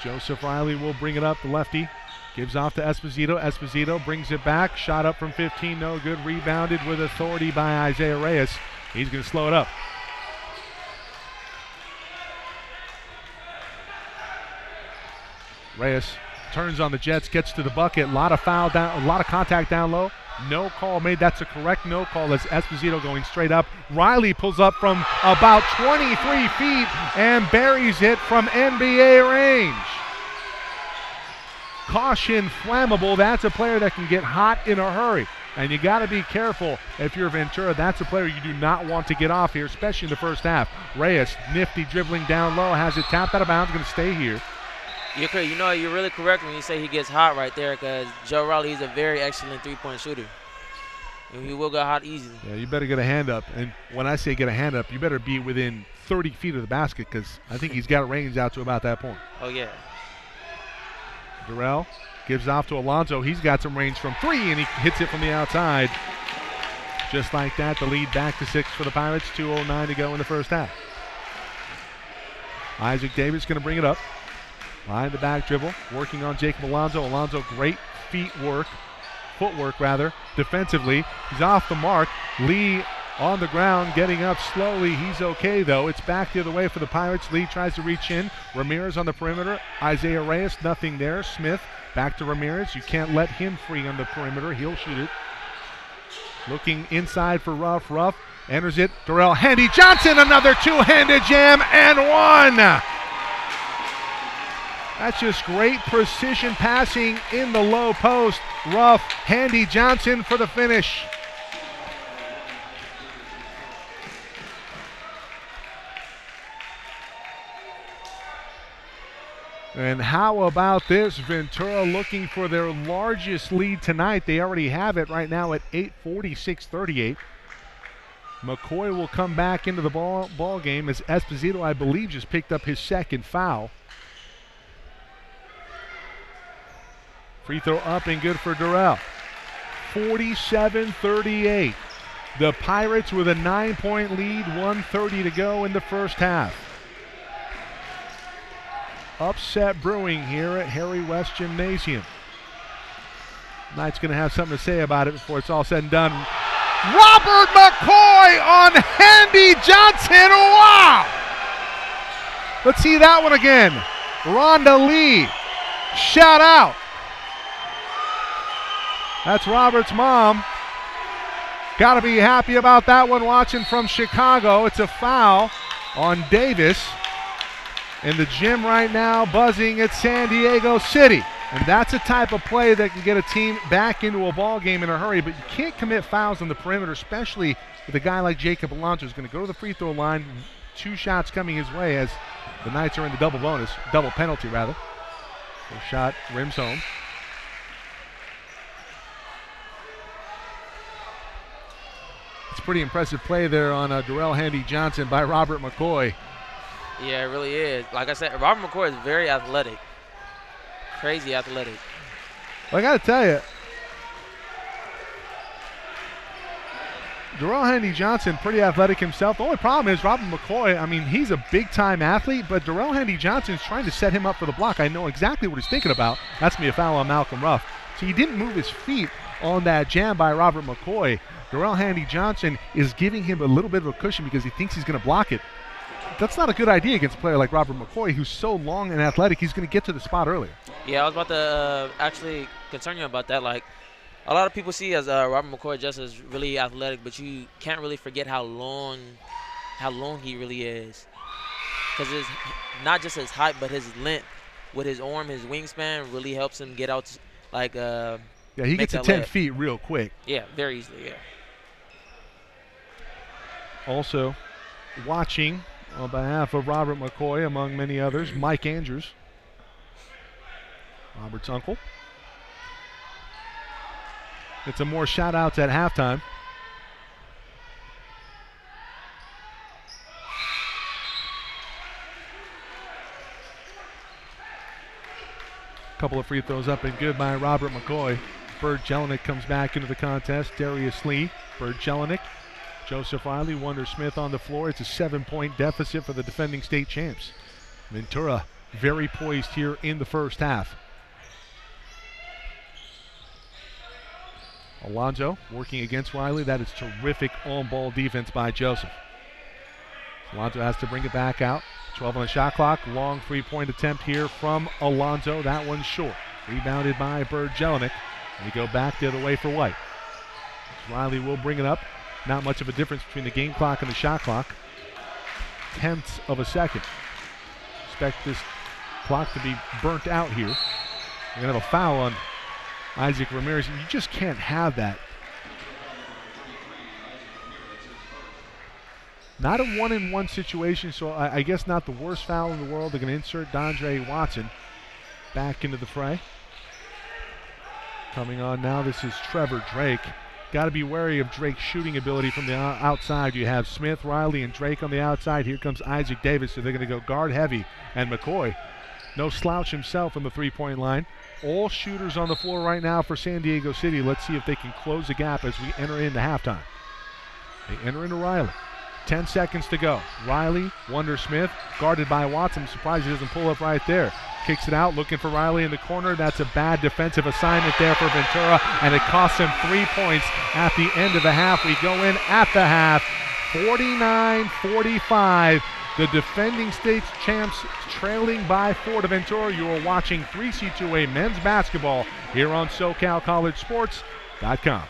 Joseph Riley will bring it up, the lefty. Gives off to Esposito. Esposito brings it back. Shot up from 15, no good. Rebounded with authority by Isaiah Reyes. He's going to slow it up. Reyes turns on the Jets, gets to the bucket. A lot of contact down low. No call made. That's a correct no call as Esposito going straight up. Riley pulls up from about 23 feet and buries it from NBA range. Caution, flammable. That's a player that can get hot in a hurry. And you got to be careful if you're Ventura. That's a player you do not want to get off here, especially in the first half. Reyes, nifty dribbling down low, has it tapped out of bounds, going to stay here. You're really correct when you say he gets hot right there, because Joe Riley is a very excellent three-point shooter. And he will get hot easily. Yeah, you better get a hand up. And when I say get a hand up, you better be within 30 feet of the basket, because I think he's got range out to about that point. Oh, yeah. Darrell gives off to Alonzo. He's got some range from 3, and he hits it from the outside. Just like that, the lead back to 6 for the Pirates. 2:09 to go in the first half. Isaac Davis going to bring it up. Behind the back dribble, working on Jacob Alonzo. Alonzo, great footwork defensively. He's off the mark. Lee on the ground, getting up slowly. He's okay, though. It's back the other way for the Pirates. Lee tries to reach in. Ramirez on the perimeter. Isaiah Reyes, nothing there. Smith back to Ramirez. You can't let him free on the perimeter. He'll shoot it. Looking inside for Ruff. Ruff enters it. Darrell Handy Johnson, another two-handed jam and one. That's just great precision passing in the low post. Ruff, Handy Johnson for the finish. And how about this? Ventura looking for their largest lead tonight. They already have it right now at 8:46-38. McCoy will come back into the ball game as Esposito, I believe, just picked up his second foul. Free throw up and good for Darrell. 47-38. The Pirates with a 9-point lead, 1:30 to go in the first half. Upset brewing here at Harry West Gymnasium. Knight's going to have something to say about it before it's all said and done. Robert McCoy on Handy Johnson. Wow! Let's see that one again. Rhonda Lee. Shout out. That's Robert's mom. Got to be happy about that one watching from Chicago. It's a foul on Davis. In the gym right now, buzzing at San Diego City. And that's a type of play that can get a team back into a ball game in a hurry, but you can't commit fouls on the perimeter, especially with a guy like Jacob Alonzo who's going to go to the free throw line. 2 shots coming his way as the Knights are in the double penalty rather. First shot rims home. It's a pretty impressive play there on Darrell Handy Johnson by Robert McCoy. Yeah, it really is. Like I said, Robert McCoy is very athletic. Crazy athletic. Well, I got to tell you, Darrell Handy Johnson, pretty athletic himself. The only problem is Robert McCoy, I mean, he's a big-time athlete, but Darrell Handy Johnson is trying to set him up for the block. I know exactly what he's thinking about. That's going to be a foul on Malcolm Ruff. So he didn't move his feet on that jam by Robert McCoy. Darrell Handy Johnson is giving him a little bit of a cushion because he thinks he's going to block it. that's not a good idea against a player like Robert McCoy, who's so long and athletic. He's going to get to the spot earlier. Yeah, I was about to actually concern you about that. Like, a lot of people see as Robert McCoy just as really athletic, but you can't really forget how long he really is. Because it's not just his height, but his length with his arm, his wingspan really helps him get out. Like, yeah, he gets to 10 feet real quick. Yeah, very easily. Yeah. Also, watching on behalf of Robert McCoy, among many others, Mike Andrews, Robert's uncle. Get some more shout-outs at halftime. Couple of free throws up and good by Robert McCoy. Bird Jelinek comes back into the contest. Darius Lee, Bird Jelinek, Joseph Riley, Wonder Smith on the floor. It's a 7-point deficit for the defending state champs. Ventura very poised here in the first half. Alonzo working against Riley. That is terrific on-ball defense by Joseph. Alonzo has to bring it back out. 12 on the shot clock. Long three-point attempt here from Alonzo. That one's short. Rebounded by Bird Jelinek. We go back the other way for White. Riley will bring it up. Not much of a difference between the game clock and the shot clock. Tenths of a second. Expect this clock to be burnt out here. We're going to have a foul on Isaac Ramirez. You just can't have that. Not a 1-and-1 situation, so I guess not the worst foul in the world. They're going to insert Dondre Watson back into the fray. Coming on now, this is Trevor Drake. Got to be wary of Drake's shooting ability from the outside. You have Smith, Riley, and Drake on the outside. Here comes Isaac Davis, so they're going to go guard heavy. And McCoy, no slouch himself on the three-point line. All shooters on the floor right now for San Diego City. Let's see if they can close the gap as we enter into halftime. They enter into Riley. 10 seconds to go. Riley, Wonder Smith, guarded by Watson. I'm surprised he doesn't pull up right there. Kicks it out, looking for Riley in the corner. That's a bad defensive assignment there for Ventura, and it costs him 3 points at the end of the half. We go in at the half, 49-45. The defending state's champs trailing by 4 to Ventura. You are watching 3C2A men's basketball here on SoCalCollegeSports.com.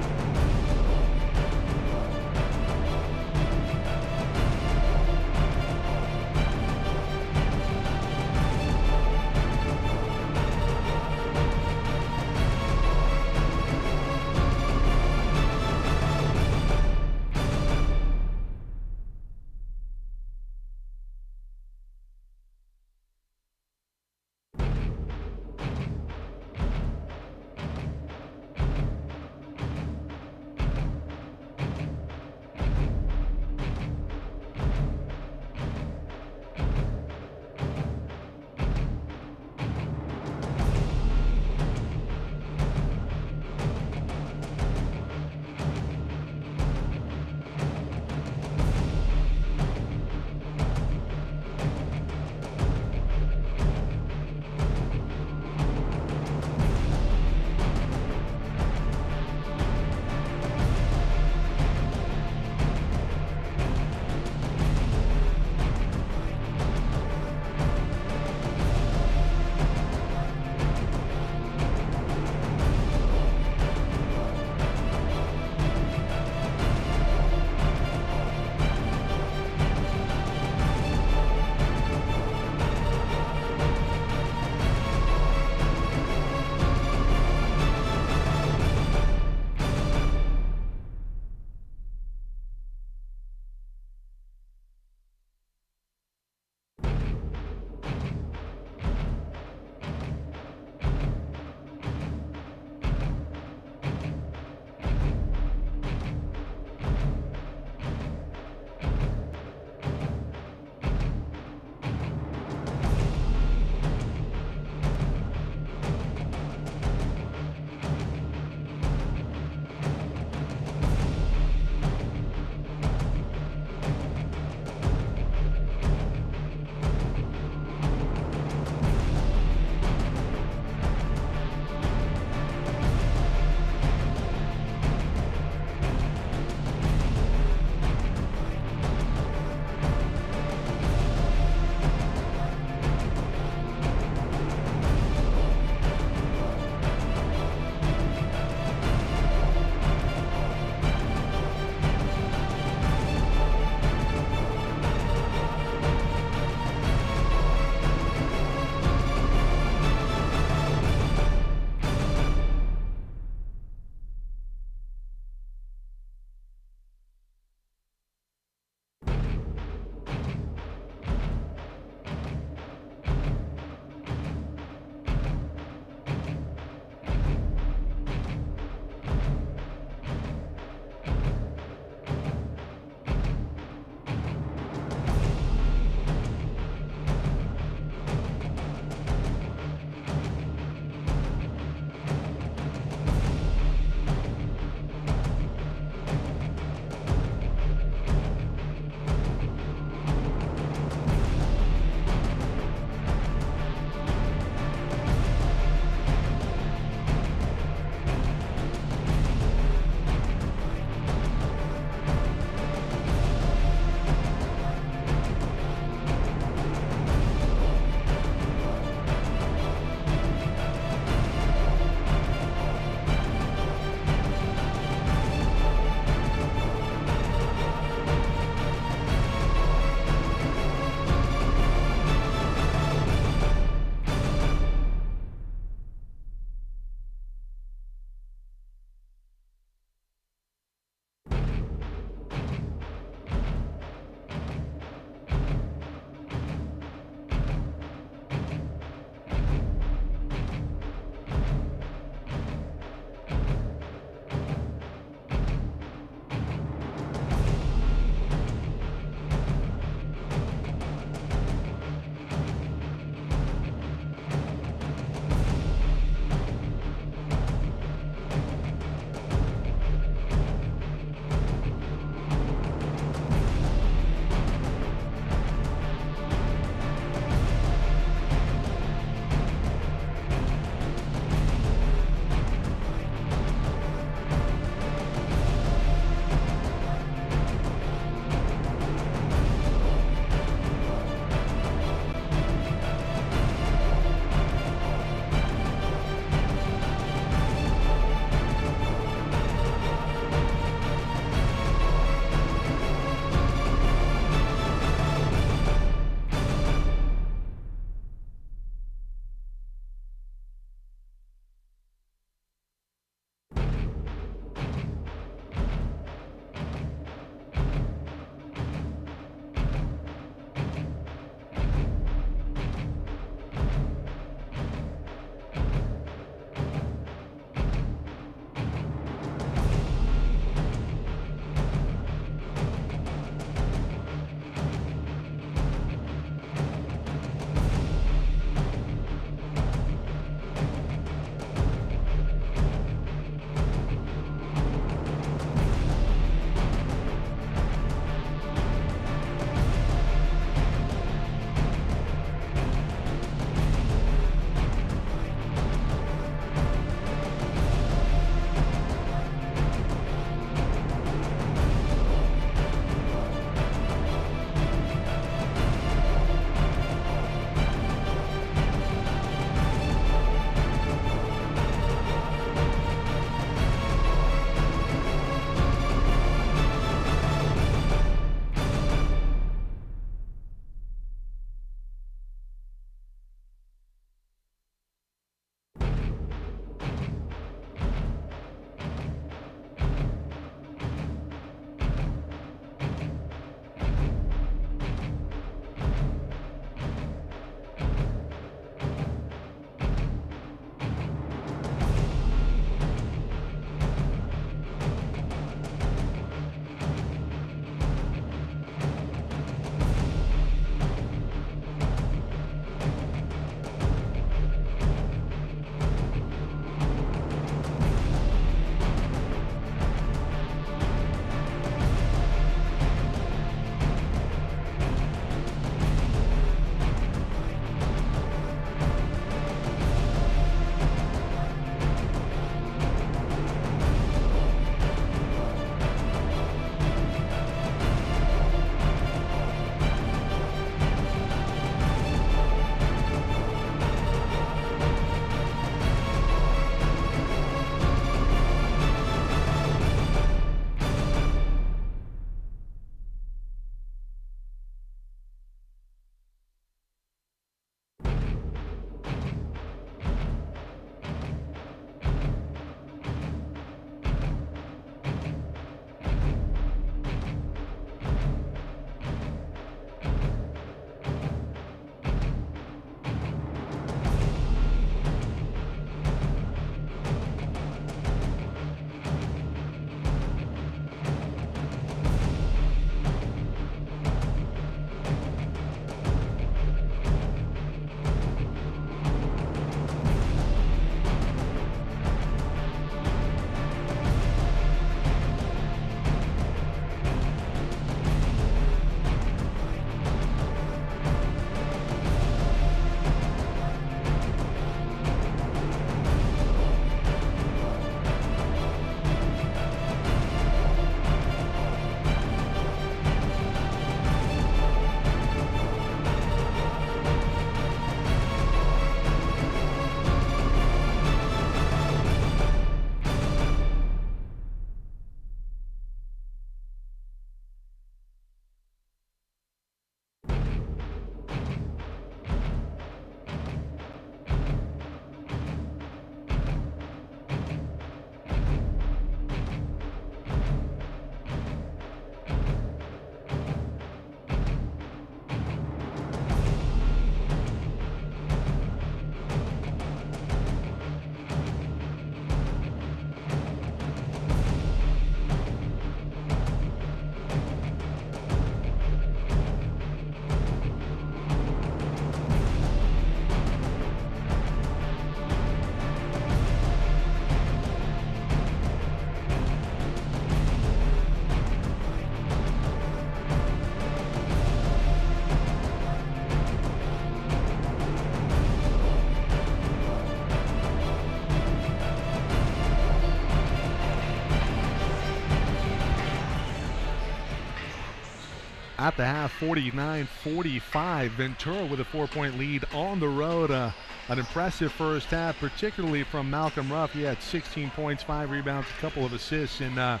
at the half, 49-45. Ventura with a 4-point lead on the road. An impressive first half, particularly from Malcolm Ruff. He had 16 points, 5 rebounds, a couple of assists. And I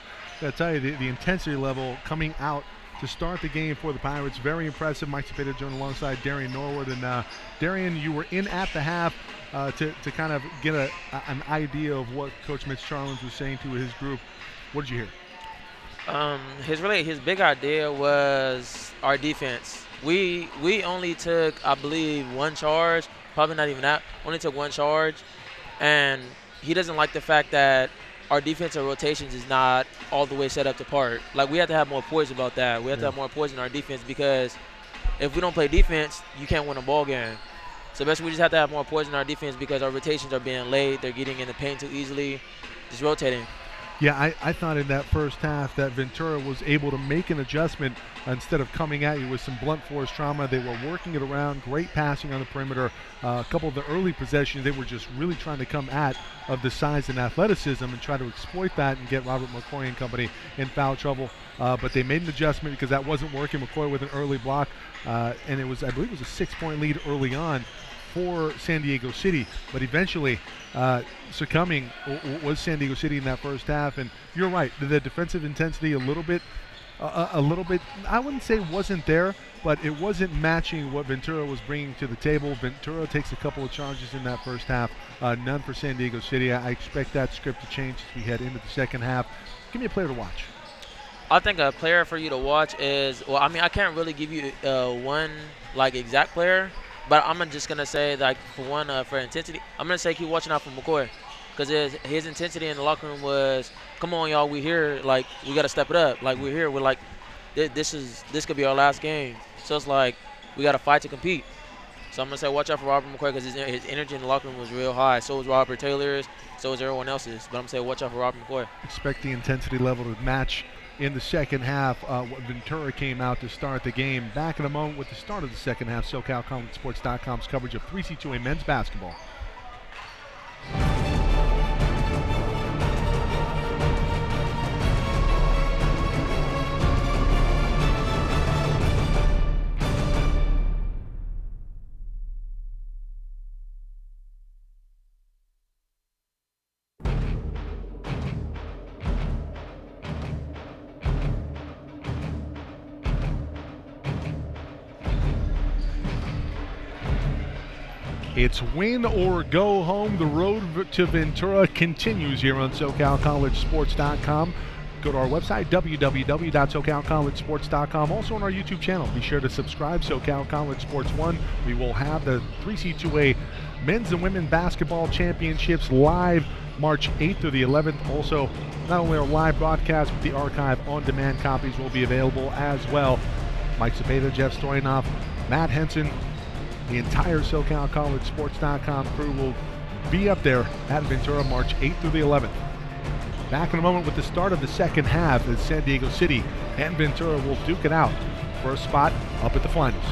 tell you, the intensity level coming out to start the game for the Pirates, very impressive. Mike Cepeda joined alongside Darian Norwood. And Darian, you were in at the half to kind of get an idea of what Coach Mitch Charlins was saying to his group. What did you hear? His big idea was our defense. We only took, I believe, 1 charge, probably not even that. Only took 1 charge, and he doesn't like the fact that our defensive rotations is not all the way set up to part. Like, we have to have more poise about that. We have to have more poise in our defense, because if we don't play defense, you can't win a ball game. So basically, we just have to have more poise in our defense, because our rotations are being late. They're getting in the paint too easily, just rotating. Yeah, I thought in that first half that Ventura was able to make an adjustment instead of coming at you with some blunt force trauma. They were working it around, great passing on the perimeter. A couple of the early possessions, they were just really trying to come at of the size and athleticism and try to exploit that and get Robert McCoy and company in foul trouble. But they made an adjustment because that wasn't working. McCoy with an early block, and it was, I believe it was a 6-point lead early on for San Diego City, but eventually succumbing was San Diego City in that first half. And you're right, the defensive intensity a little bit, I wouldn't say wasn't there, but it wasn't matching what Ventura was bringing to the table. Ventura takes a couple of charges in that first half, none for San Diego City. I expect that script to change as we head into the second half. Give me a player to watch. I think a player for you to watch is, well, I mean, I can't really give you one like exact player, but I'm just going to say, like, for intensity, I'm going to say keep watching out for McCoy, because his intensity in the locker room was, come on, y'all, we're here. Like, we got to step it up. Like, we're here. We're like, this could be our last game. So it's like we got to fight to compete. So I'm going to say watch out for Robert McCoy, because his energy in the locker room was real high. So was Robert Taylor's. So was everyone else's. But I'm going to say watch out for Robert McCoy. Expect the intensity level to match in the second half what Ventura came out to start the game. Back in a moment with the start of the second half, SoCalCollegeSports.com's coverage of 3C2A men's basketball. It's win or go home. The road to Ventura continues here on SoCalCollegeSports.com. Go to our website, www.SoCalCollegeSports.com. Also on our YouTube channel. Be sure to subscribe, SoCal College Sports 1. We will have the 3C2A men's and women basketball championships live March 8th through the 11th. Also, not only our live broadcast, but the archive on-demand copies will be available as well. Mike Cepeda, Jeff Stoyanoff, Matt Henson, the entire SoCalCollegeSports.com crew will be up there at Ventura March 8th through the 11th. Back in a moment with the start of the second half as San Diego City and Ventura will duke it out for a spot up at the finals.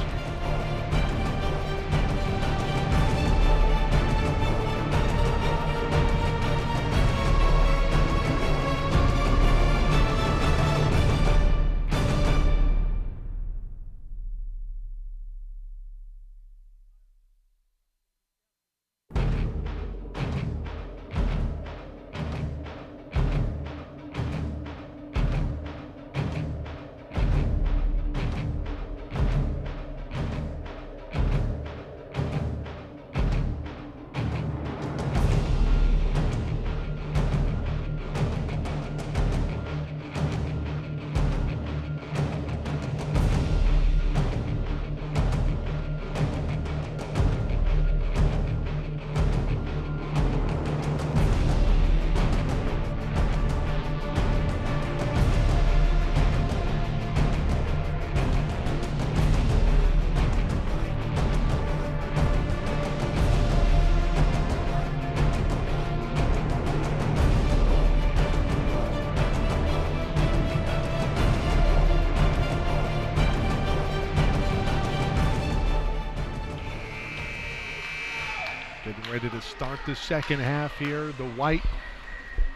Ready to start the second half here. The White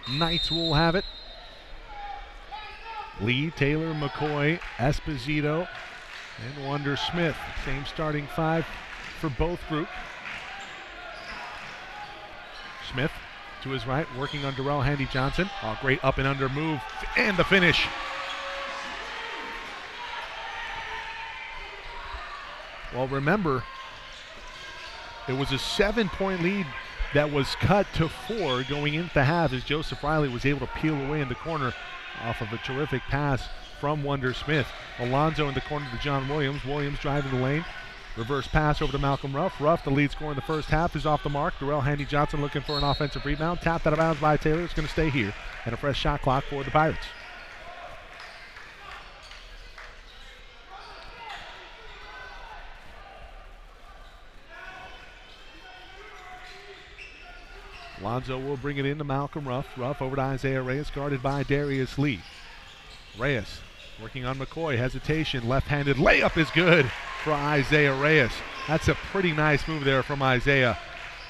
Knights will have it. Lee, Taylor, McCoy, Esposito, And Wonder Smith, same starting five for both groups. Smith to his right, working on Darrell Handy Johnson. Oh, great up and under move, and the finish. Well, remember, it was a 7-point lead that was cut to 4 going into the half as Joseph Riley was able to peel away in the corner off of a terrific pass from Wonder Smith. Alonzo in the corner to John Williams. Williams driving the lane. Reverse pass over to Malcolm Ruff. Ruff, the lead scorer in the first half, is off the mark. Darrell Handy Johnson looking for an offensive rebound. Tapped out of bounds by Taylor. It's going to stay here. And a fresh shot clock for the Pirates. Alonzo will bring it into Malcolm Ruff. Ruff over to Isaiah Reyes, guarded by Darius Lee. Reyes working on McCoy. Hesitation. Left-handed layup is good for Isaiah Reyes. That's a pretty nice move there from Isaiah.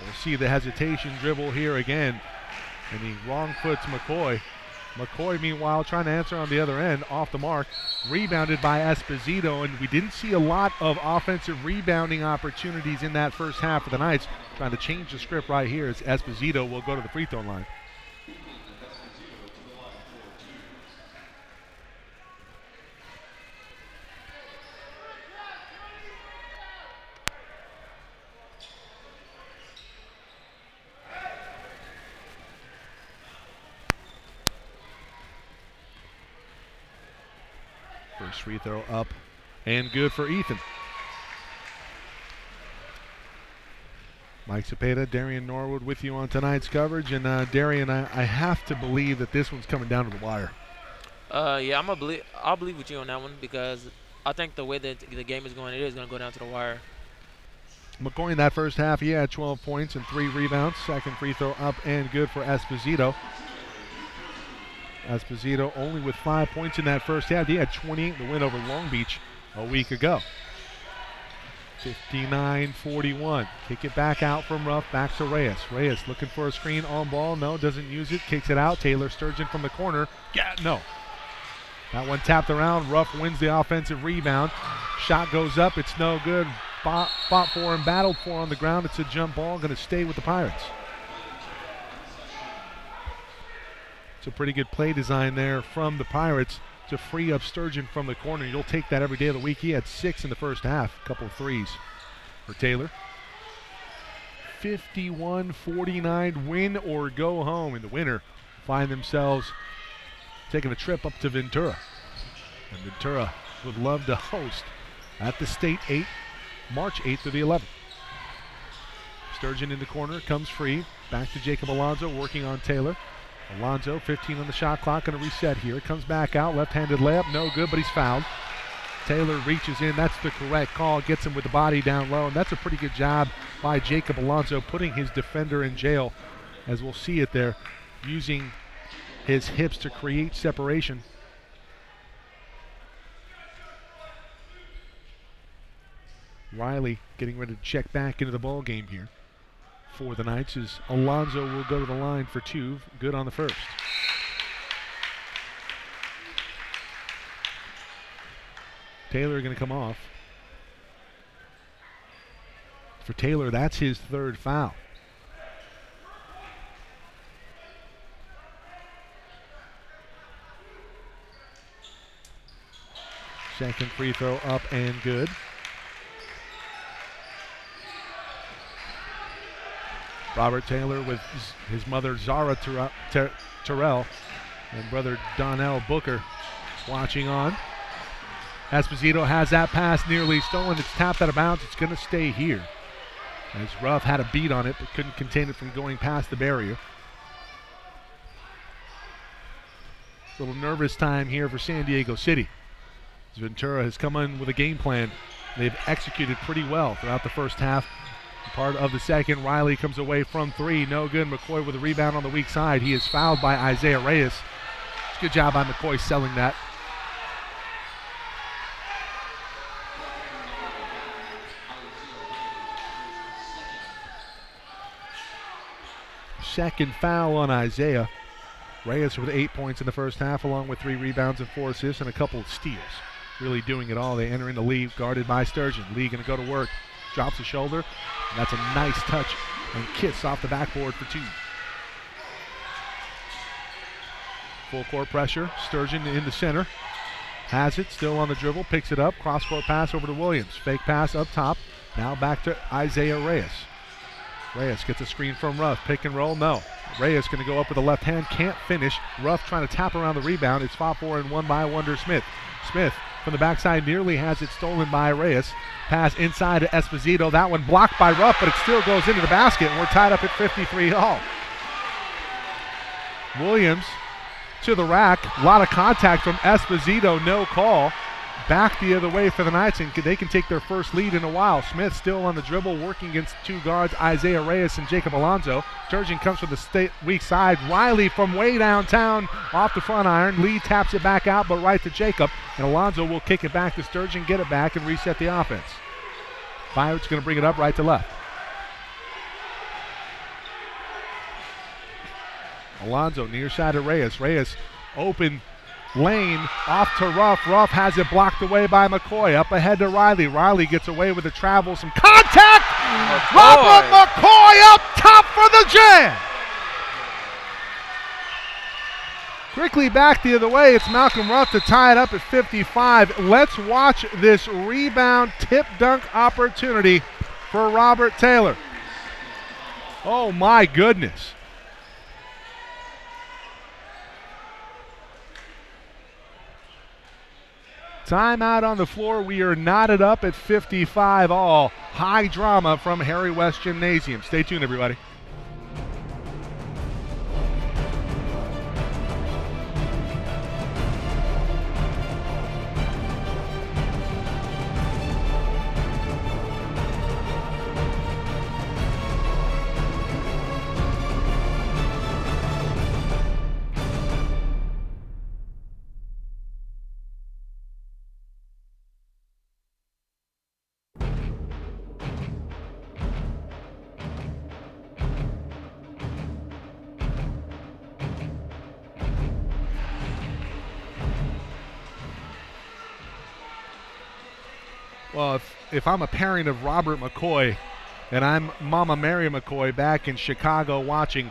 We'll see the hesitation dribble here again. And he wrong foots McCoy. McCoy, meanwhile, trying to answer on the other end, off the mark. Rebounded by Esposito, and we didn't see a lot of offensive rebounding opportunities in that first half of the Knights. Trying to change the script right here as Esposito will go to the free throw line. First free throw up and good for Ethan. Mike Cepeda, Darian Norwood with you on tonight's coverage. And Darian, I have to believe that this one's coming down to the wire. Yeah, I'll believe with you on that one because I think the way that the game is going, it is going to go down to the wire. McCoy in that first half, he had 12 points and 3 rebounds. Second free throw up and good for Esposito. Esposito only with 5 points in that first half. He had 28 in the win over Long Beach a week ago. 59-41. Kick it back out from Ruff, back to Reyes. Reyes looking for a screen on ball. No, doesn't use it. Kicks it out. Taylor Sturgeon from the corner. Yeah, no. That one tapped around. Ruff wins the offensive rebound. Shot goes up. It's no good. Fought for and battled for on the ground. It's a jump ball. Going to stay with the Pirates. It's a pretty good play design there from the Pirates to free up Sturgeon from the corner. You'll take that every day of the week. He had 6 in the first half, a couple of threes for Taylor. 51-49, win or go home. And the winner find themselves taking a trip up to Ventura. And Ventura would love to host at the State 8, March 8th through the 11th. Sturgeon in the corner, comes free. Back to Jacob Alonzo, working on Taylor. Alonzo, 15 on the shot clock, going to reset here. Comes back out, left-handed layup, no good, but he's fouled. Taylor reaches in, that's the correct call, gets him with the body down low, and that's a pretty good job by Jacob Alonzo, putting his defender in jail, as we'll see it there, using his hips to create separation. Riley getting ready to check back into the ball game here for the Knights as Alonzo will go to the line for 2. Good on the first. Taylor going to come off. For Taylor, that's his 3rd foul. Second free throw up and good. Robert Taylor with his mother Zara Terrell and brother Donnell Booker watching on. Esposito has that pass nearly stolen. It's tapped out of bounds. It's going to stay here. As Ruff had a beat on it but couldn't contain it from going past the barrier. A little nervous time here for San Diego City. As Ventura has come in with a game plan. They've executed pretty well throughout the first half. Part of the second, Riley comes away from 3. No good. McCoy with a rebound on the weak side. He is fouled by Isaiah Reyes. It's a good job by McCoy selling that. Second foul on Isaiah. Reyes with 8 points in the first half, along with 3 rebounds and 4 assists and a couple of steals. really doing it all. They enter into Lee, guarded by Sturgeon. Lee going to go to work, drops the shoulder, and that's a nice touch and kiss off the backboard for 2. Full court pressure. Sturgeon in the center. Has it, still on the dribble, picks it up, cross-court pass over to Williams. Fake pass up top. Now back to Isaiah Reyes. Reyes gets a screen from Ruff. Pick and roll, no. Reyes going to go up with the left hand, can't finish. Ruff trying to tap around the rebound. It's fought for and won by Wonder Smith. Smith from the backside nearly has it stolen by Reyes. Pass inside to Esposito. That one blocked by Ruff, but it still goes into the basket, and we're tied up at 53 all. Williams to the rack. A lot of contact from Esposito, no call. Back the other way for the Knights, and they can take their first lead in a while. Smith still on the dribble, working against 2 guards, Isaiah Reyes and Jacob Alonso. Sturgeon comes from the weak side. Riley from way downtown off the front iron. Lee taps it back out, but right to Jacob. And Alonso will kick it back to Sturgeon, get it back, and reset the offense. Pirates going to bring it up right to left. Alonso near side of Reyes. Reyes open lane off to Ruff. Ruff has it blocked away by McCoy. Up ahead to Riley. Riley gets away with the travel. Some contact! Robert McCoy up top for the jam! Quickly back the other way. It's Malcolm Ruff to tie it up at 55. Let's watch this rebound tip dunk opportunity for Robert Taylor. Oh my goodness. Timeout on the floor. We are knotted up at 55 all. High drama from Harry West Gymnasium. Stay tuned, everybody. Well, if I'm a parent of Robert McCoy and I'm Mama Mary McCoy back in Chicago watching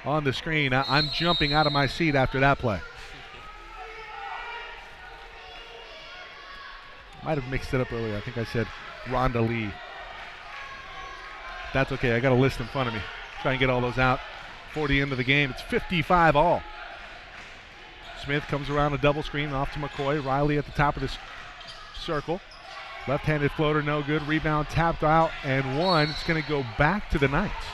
on the screen, I'm jumping out of my seat after that play. Might have mixed it up earlier. I think I said Rhonda Lee. That's okay. I got a list in front of me. Try and get all those out for the end of the game. It's 55 all. Smith comes around a double screen off to McCoy. Riley at the top of this circle. Left-handed floater, no good. Rebound tapped out and one. It's going to go back to the Knights.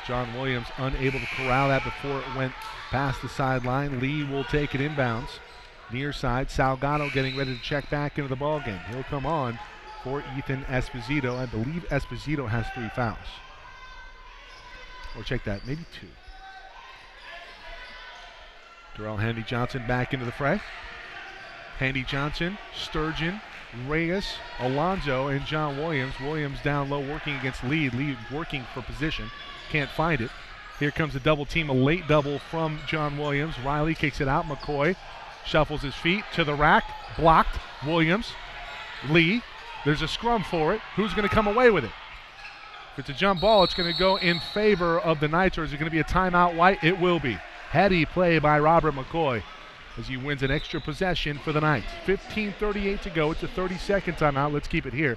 John Williams unable to corral that before it went past the sideline. Lee will take it inbounds. Near side, Salgado getting ready to check back into the ball game. He'll come on for Ethan Esposito. I believe Esposito has 3 fouls. Or check that, maybe 2. Darrell Handy Johnson back into the fray. Handy Johnson, Sturgeon, Reyes, Alonso, and John Williams. Williams down low working against Lee. Lee working for position. Can't find it. Here comes a double team, a late double from John Williams. Riley kicks it out. McCoy shuffles his feet to the rack. Blocked. Williams. Lee. There's a scrum for it. Who's going to come away with it? If it's a jump ball, it's going to go in favor of the Knights, or is it going to be a timeout White? It will be. Heady play by Robert McCoy as he wins an extra possession for the Knights. 15:38 to go. It's a 30-second timeout. Let's keep it here.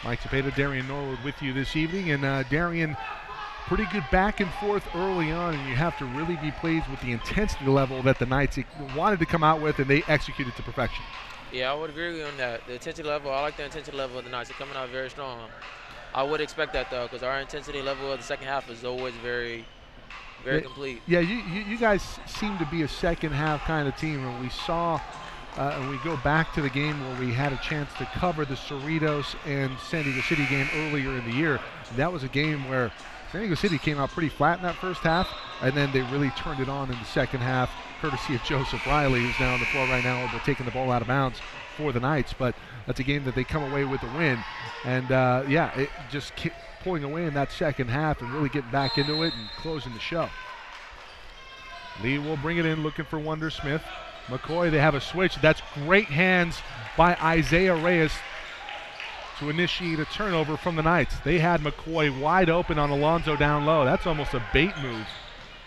Mike Cepeda, Darian Norwood with you this evening. And Darian, pretty good back and forth early on, and you have to really be pleased with the intensity level that the Knights wanted to come out with, and they executed to perfection. Yeah, I would agree with you on that. The intensity level, I like the intensity level of the Knights. They're coming out very strong. I would expect that, though, because our intensity level of the second half is always very complete. Yeah, you guys seem to be a second half kind of team, and we saw, and we go back to the game where we had a chance to cover the Cerritos and San Diego City game earlier in the year. That was a game where San Diego City came out pretty flat in that first half, and then they really turned it on in the second half, courtesy of Joseph Riley, who's now on the floor right now, taking the ball out of bounds for the Knights. But that's a game that they come away with a win. And, it just pulling away in that second half and really getting back into it and closing the show. Lee will bring it in, looking for Wonder Smith. McCoy, they have a switch. That's great hands by Isaiah Reyes to initiate a turnover from the Knights. They had McCoy wide open on Alonzo down low. That's almost a bait move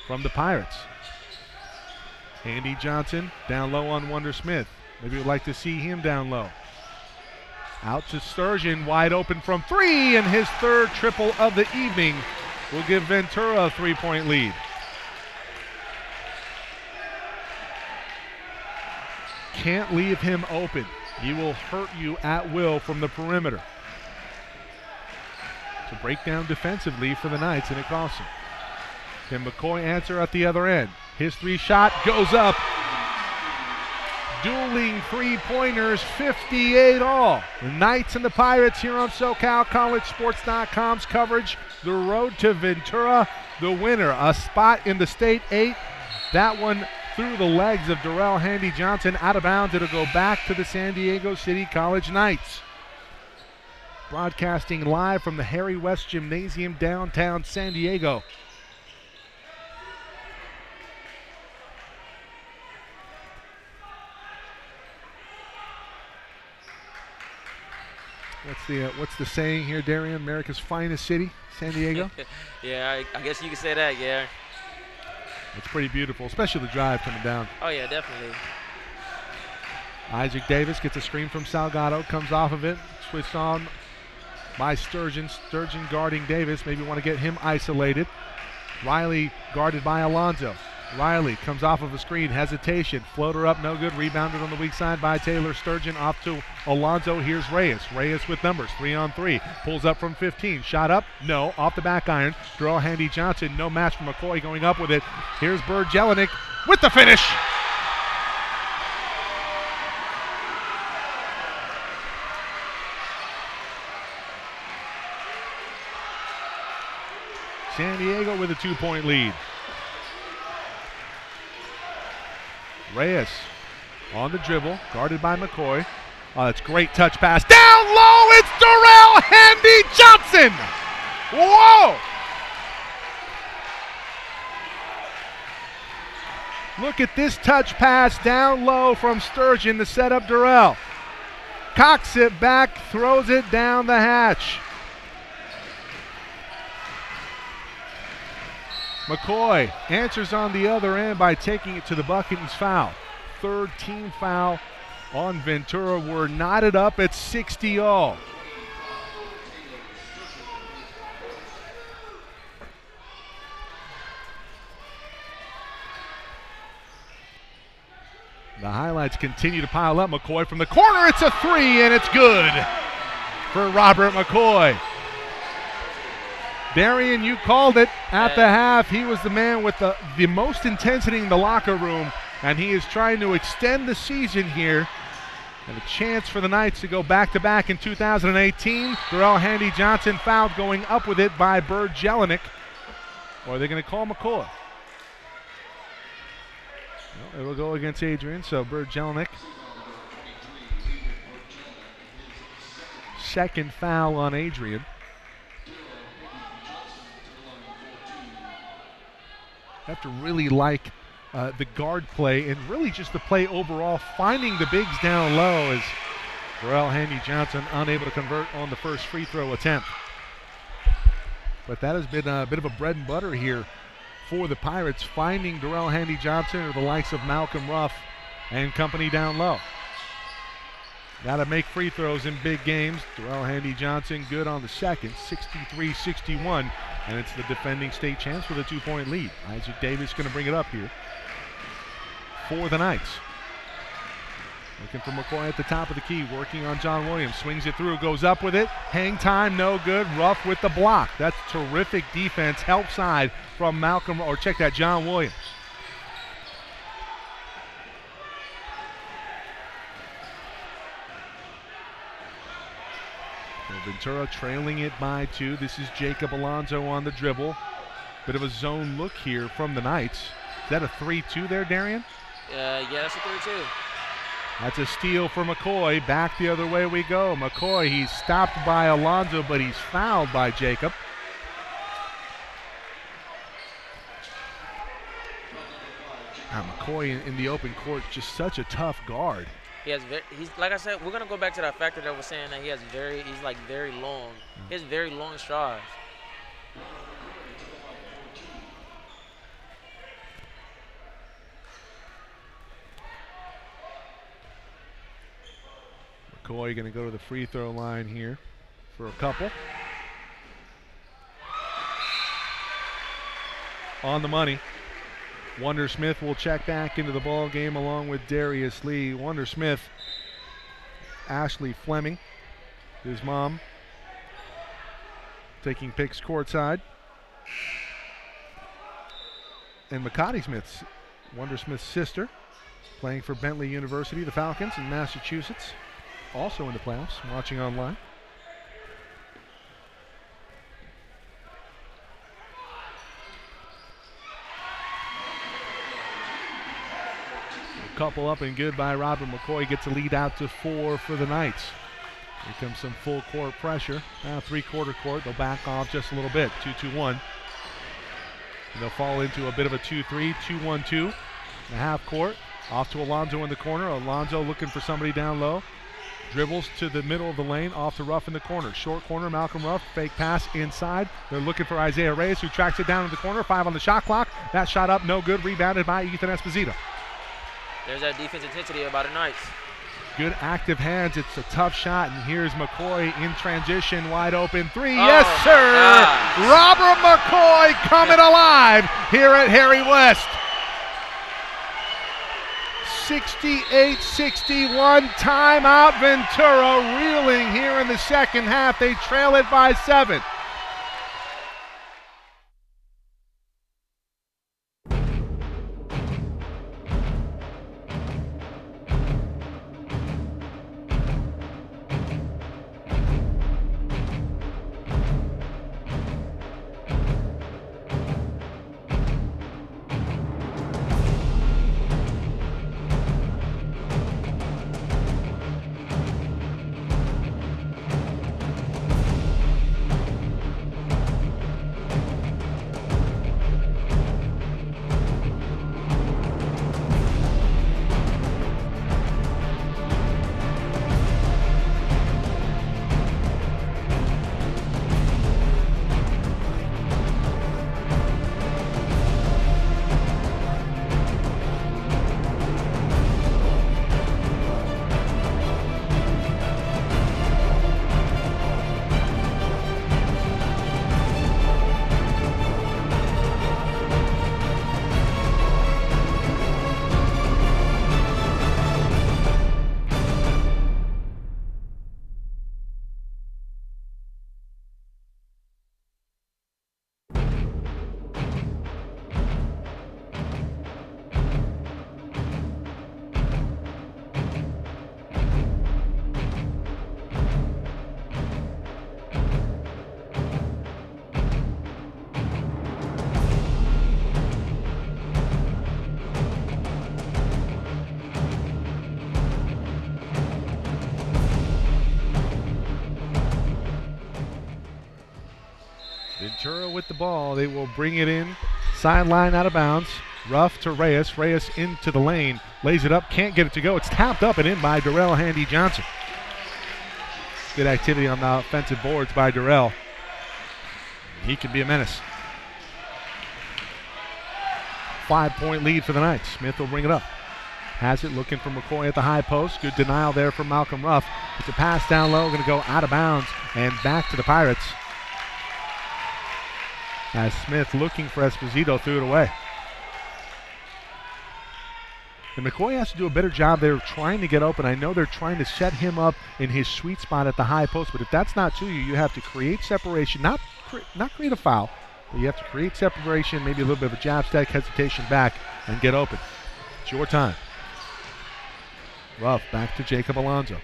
from the Pirates. Andy Johnson down low on Wonder Smith. Maybe we'd like to see him down low. Out to Sturgeon, wide open from three, and his third triple of the evening will give Ventura a 3-point lead. Can't leave him open. He will hurt you at will from the perimeter. It's a breakdown defensively for the Knights, and it costs him. Can McCoy answer at the other end? His three-shot goes up. Dueling three-pointers, 58 all. The Knights and the Pirates here on SoCalCollegeSports.com's coverage. The road to Ventura, the winner. A spot in the State 8. That one through the legs of Darrell Handy Johnson. Out of bounds, it'll go back to the San Diego City College Knights. Broadcasting live from the Harry West Gymnasium, downtown San Diego. What's the saying here, Darian? America's finest city, San Diego? Yeah, I guess you could say that, yeah. It's pretty beautiful, especially the drive coming down. Oh, yeah, definitely. Isaac Davis gets a screen from Salgado, comes off of it, switched on by Sturgeon. Sturgeon guarding Davis, maybe want to get him isolated. Riley guarded by Alonzo. Riley comes off of a screen, hesitation, floater up, no good, rebounded on the weak side by Taylor Sturgeon, off to Alonzo. Here's Reyes. Reyes with numbers, 3-on-3, pulls up from 15, shot up, no, off the back iron. Darrell Handy Johnson, no match for McCoy, going up with it. Here's Bird Jelinek with the finish. San Diego with a 2-point lead. Reyes on the dribble, guarded by McCoy. Oh, that's great touch pass. Down low, it's Darrell Handy Johnson. Whoa! Look at this touch pass down low from Sturgeon to set up Darrell. Cocks it back, throws it down the hatch. McCoy answers on the other end by taking it to the bucket and foul. Third team foul on Ventura. We're knotted up at 60 all. The highlights continue to pile up. McCoy from the corner, it's a three, and it's good for Robert McCoy. Darian, you called it at the half. He was the man with the most intensity in the locker room, and he is trying to extend the season here. And a chance for the Knights to go back-to-back in 2018. Darrell Handy Johnson fouled, going up with it by Bird Jelinek. Or are they going to call McCoy? No, it'll go against Adrian, so Bird Jelinek. Second foul on Adrian. Have to really like the guard play and really just the play overall, finding the bigs down low as Darrell Handy Johnson unable to convert on the first free throw attempt. But that has been a bit of a bread and butter here for the Pirates, finding Darrell Handy Johnson or the likes of Malcolm Ruff and company down low. Got to make free throws in big games. Darrell Handy Johnson good on the second, 63-61. And it's the defending state champs with a 2-point lead. Isaac Davis going to bring it up here for the Knights. Looking for McCoy at the top of the key, working on John Williams. Swings it through, goes up with it. Hang time, no good. Ruff with the block. That's terrific defense. Help side from Malcolm, or check that, John Williams. Ventura trailing it by 2. This is Jacob Alonzo on the dribble. Bit of a zone look here from the Knights. Is that a 3-2 there, Darian? Yeah, that's a 3-2. That's a steal for McCoy. Back the other way we go. McCoy, he's stopped by Alonzo, but he's fouled by Jacob. McCoy in the open court, just such a tough guard. He's like I said, we're gonna go back to that factor that was saying that he's like very long. He has very long strides. McCoy going to go to the free throw line here for a couple. On the money. Wonder Smith will check back into the ball game along with Darius Lee. Wonder Smith, Ashley Fleming, his mom, taking pics courtside. And Makati Smith, Wonder Smith's sister, playing for Bentley University, the Falcons in Massachusetts, also in the playoffs, watching online. Couple up and good by Robert McCoy. Gets a lead out to 4 for the Knights. Here comes some full court pressure. Now three-quarter court. They'll back off just a little bit. 2-2-1. And they'll fall into a bit of a 2-3, 2-1-2. The half court. Off to Alonzo in the corner. Alonzo looking for somebody down low. Dribbles to the middle of the lane. Off to Ruff in the corner. Short corner, Malcolm Ruff. Fake pass inside. They're looking for Isaiah Reyes, who tracks it down in the corner. 5 on the shot clock. That shot up, no good. Rebounded by Ethan Esposito. There's that defense intensity about the Knights. Good active hands. It's a tough shot, and here's McCoy in transition, wide open three. Oh, yes, sir! Robert McCoy coming alive here at Harry West. 68-61, timeout. Ventura reeling here in the second half. They trail it by 7. Ventura with the ball. They will bring it in. Sideline out of bounds. Ruff to Reyes. Reyes into the lane. Lays it up. Can't get it to go. It's tapped up and in by Darrell Handy Johnson. Good activity on the offensive boards by Darrell. He can be a menace. 5-point lead for the Knights. Smith will bring it up. Has it, looking for McCoy at the high post. Good denial there from Malcolm Ruff. It's a pass down low. Going to go out of bounds and back to the Pirates. As Smith, looking for Esposito, threw it away. And McCoy has to do a better job there trying to get open. I know they're trying to set him up in his sweet spot at the high post, but if that's not to you, you have to create separation, not create a foul, but you have to create separation, maybe a little bit of a jab stack, hesitation back, and get open. It's your time. Ruff back to Jacob Alonzo.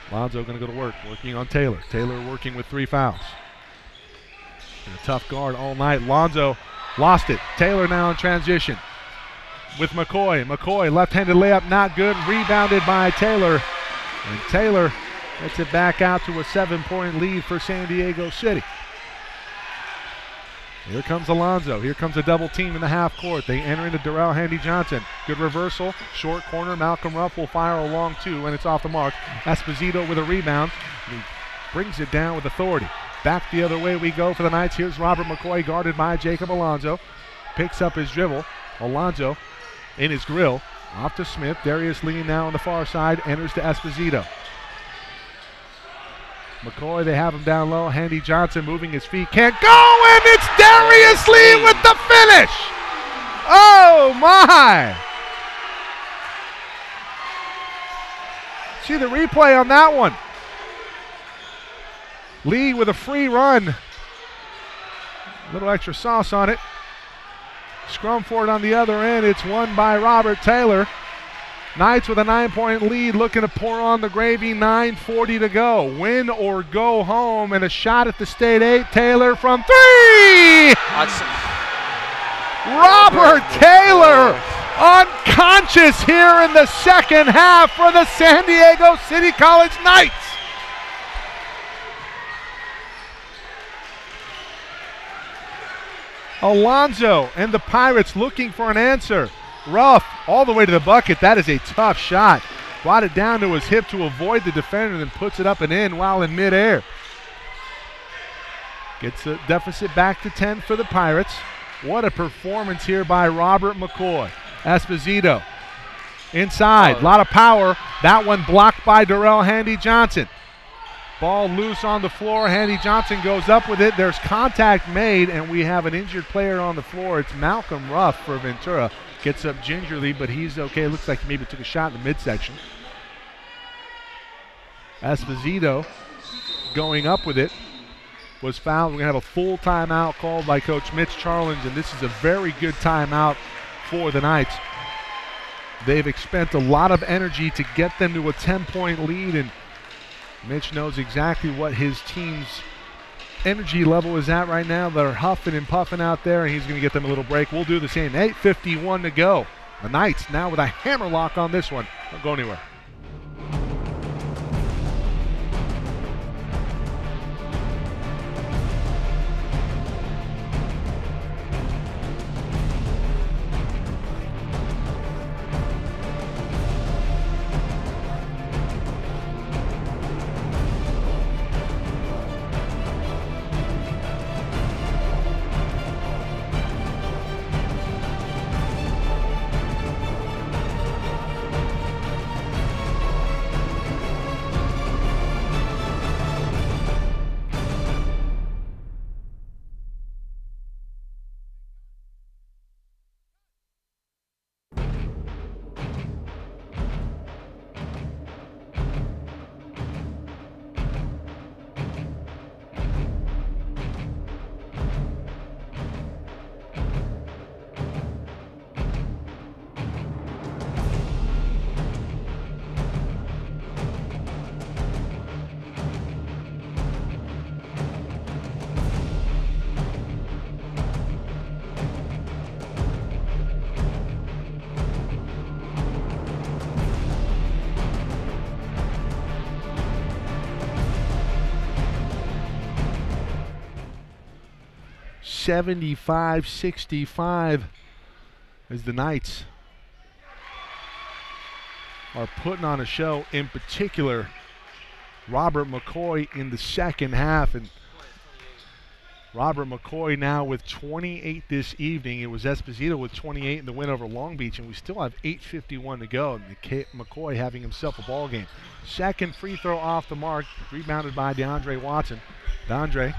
Alonzo going to go to work, working on Taylor. Taylor working with 3 fouls. And a tough guard all night. Alonzo lost it. Taylor now in transition with McCoy. McCoy, left-handed layup, not good. Rebounded by Taylor. And Taylor gets it back out to a 7-point lead for San Diego City. Here comes Alonso. Here comes a double team in the half court. They enter into Darrell Handy-Johnson. Good reversal. Short corner. Malcolm Ruff will fire a long two, and it's off the mark. Esposito with a rebound. He brings it down with authority. Back the other way we go for the Knights. Here's Robert McCoy guarded by Jacob Alonso. Picks up his dribble. Alonso in his grill. Off to Smith. Darius Lee now on the far side. Enters to Esposito. McCoy, they have him down low. Handy-Johnson moving his feet. Can't go, and it's Darius Lee with the finish. Oh, my. See the replay on that one. Lee with a free run. A little extra sauce on it. Scrum for it on the other end. It's won by Robert Taylor. Knights with a 9-point lead, looking to pour on the gravy. 9:40 to go. Win or go home, and a shot at the State 8. Taylor from three! Robert Taylor unconscious here in the second half for the San Diego City College Knights. Alonso and the Pirates looking for an answer. Ruff all the way to the bucket. That is a tough shot. Brought it down to his hip to avoid the defender, then puts it up and in while in midair. Gets the deficit back to 10 for the Pirates. What a performance here by Robert McCoy. Esposito inside. A lot of power. That one blocked by Darrell Handy-Johnson. Ball loose on the floor. Handy-Johnson goes up with it. There's contact made, and we have an injured player on the floor. It's Malcolm Ruff for Ventura. Gets up gingerly, but he's okay. Looks like he maybe took a shot in the midsection. Esposito going up with it. Was fouled. We're going to have a full timeout called by Coach Mitch Charlins, and this is a very good timeout for the Knights. They've expended a lot of energy to get them to a 10-point lead, and Mitch knows exactly what his team's energy level is at right now. They're huffing and puffing out there, and he's going to get them a little break. We'll do the same. 8:51 to go. The Knights now with a hammer lock on this one. Don't go anywhere. (75-65) as the Knights are putting on a show. In particular, Robert McCoy in the second half, and Robert McCoy now with 28 this evening. It was Esposito with 28 in the win over Long Beach, and we still have 8:51 to go. McCoy having himself a ball game. Second free throw off the mark, rebounded by DeAndre Watson. DeAndre,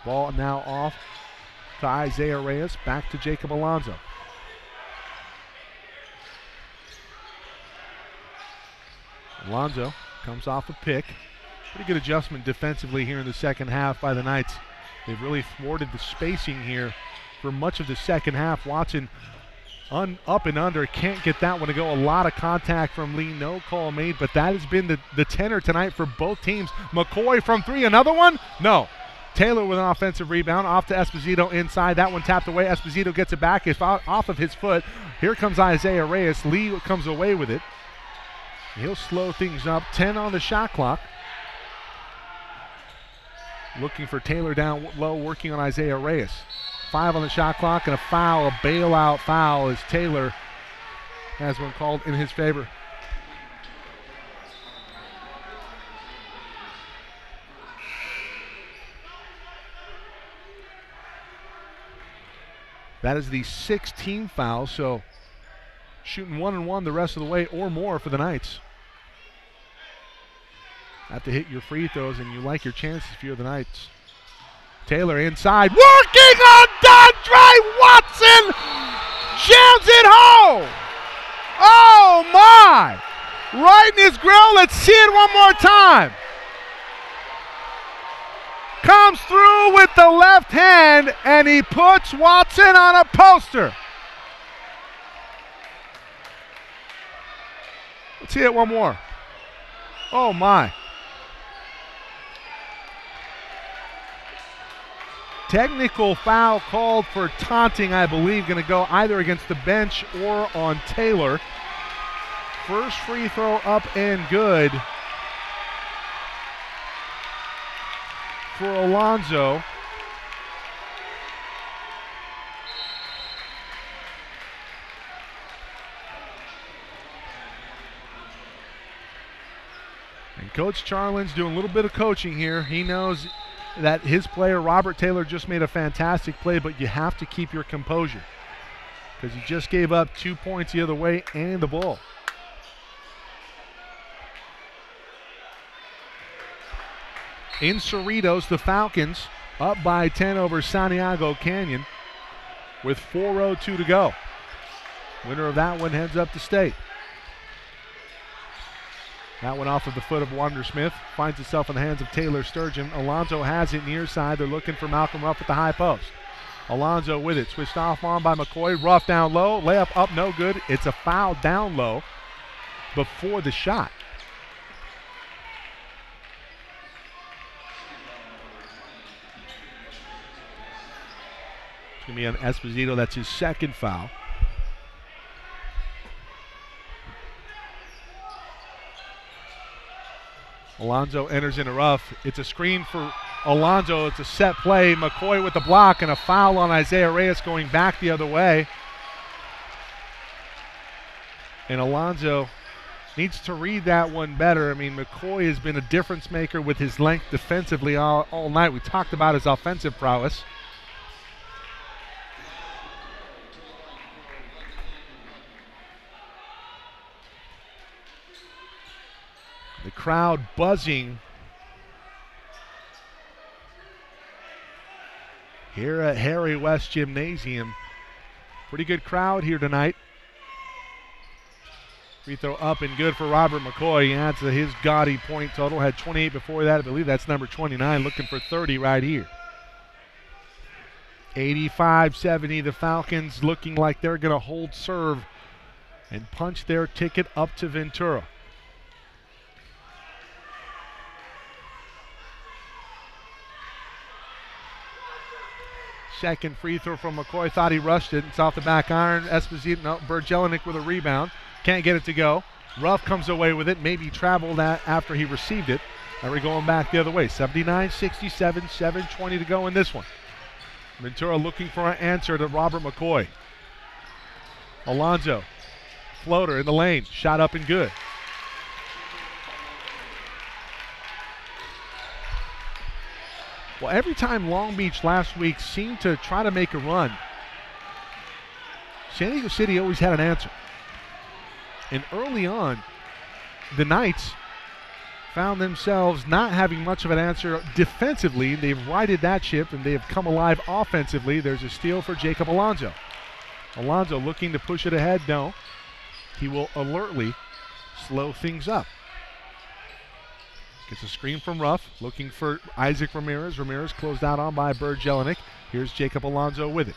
ball now off to Isaiah Reyes, back to Jacob Alonso. Alonso comes off a pick. Pretty good adjustment defensively here in the second half by the Knights. They've really thwarted the spacing here for much of the second half. Watson up and under, can't get that one to go. A lot of contact from Lee, no call made, but that has been the tenor tonight for both teams. McCoy from three, another one? No. Taylor with an offensive rebound, off to Esposito inside. That one tapped away. Esposito gets it back. It's off of his foot. Here comes Isaiah Reyes. Lee comes away with it. He'll slow things up. 10 on the shot clock. looking for Taylor down low, working on Isaiah Reyes. 5 on the shot clock and a foul, a bailout foul as Taylor has one called in his favor. That is the 16th foul, so shooting 1-1 the rest of the way or more for the Knights. Have to hit your free throws and you like your chances if you're the Knights. Taylor inside, working on Dondre Watson, jams it home. Oh my, right in his grill. Let's see it one more time. Comes through with the left hand and he puts Watson on a poster. Let's see it one more. Oh my. Technical foul called for taunting, I believe, going to go either against the bench or on Taylor. First free throw up and good for Alonzo. And Coach Charlin's doing a little bit of coaching here. He knows that his player, Robert Taylor, just made a fantastic play, but you have to keep your composure because he just gave up 2 points the other way and the ball. In Cerritos, the Falcons up by 10 over Santiago Canyon with 4:02 to go. Winner of that one heads up to state. That one off of the foot of Wander Smith. Finds itself in the hands of Taylor Sturgeon. Alonzo has it near side. They're looking for Malcolm Ruff at the high post. Alonzo with it. Switched off on by McCoy. Ruff down low. Layup up, no good. It's a foul down low before the shot. It's going to be on Esposito. That's his second foul. Alonzo enters into Ruff. It's a screen for Alonzo. It's a set play. McCoy with the block and a foul on Isaiah Reyes going back the other way. And Alonzo needs to read that one better. I mean, McCoy has been a difference maker with his length defensively all night. We talked about his offensive prowess. The crowd buzzing here at Harry West Gymnasium. Pretty good crowd here tonight. Free throw up and good for Robert McCoy. He adds to his gaudy point total. Had 28 before that. I believe that's number 29. Looking for 30 right here. 85-70. The Falcons looking like they're going to hold serve and punch their ticket up to Ventura. Second free throw from McCoy. Thought he rushed it. It's off the back iron. Esposito, no, Bergelinek with a rebound. Can't get it to go. Ruff comes away with it. Maybe traveled after he received it. Now we're going back the other way. 79-67, 7:20 to go in this one. Ventura looking for an answer to Robert McCoy. Alonzo, floater in the lane. Shot up and good. Well, every time Long Beach last week seemed to try to make a run, San Diego City always had an answer. And early on, the Knights found themselves not having much of an answer defensively. They've righted that ship and they have come alive offensively. There's a steal for Jacob Alonzo. Alonzo looking to push it ahead. No, he will alertly slow things up. Gets a screen from Ruff, looking for Isaac Ramirez. Ramirez closed out on by Bergelinek. Here's Jacob Alonzo with it.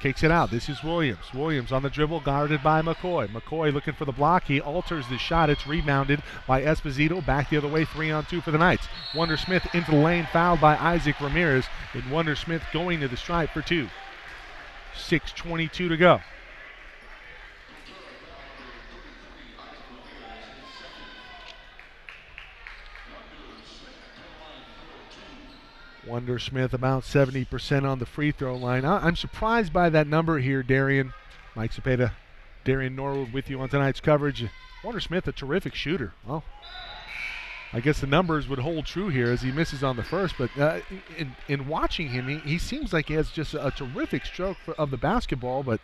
Kicks it out. This is Williams. Williams on the dribble, guarded by McCoy. McCoy looking for the block. He alters the shot. It's rebounded by Esposito. Back the other way, 3-on-2 for the Knights. Wander Smith into the lane, fouled by Isaac Ramirez. And Wander Smith going to the stripe for two. 6:22 to go. Wondersmith about 70% on the free throw line. I'm surprised by that number here, Darian. Mike Cepeda, Darian Norwood with you on tonight's coverage. Wondersmith, a terrific shooter. Well, I guess the numbers would hold true here as he misses on the first, but in watching him, he seems like he has just a terrific stroke of the basketball, but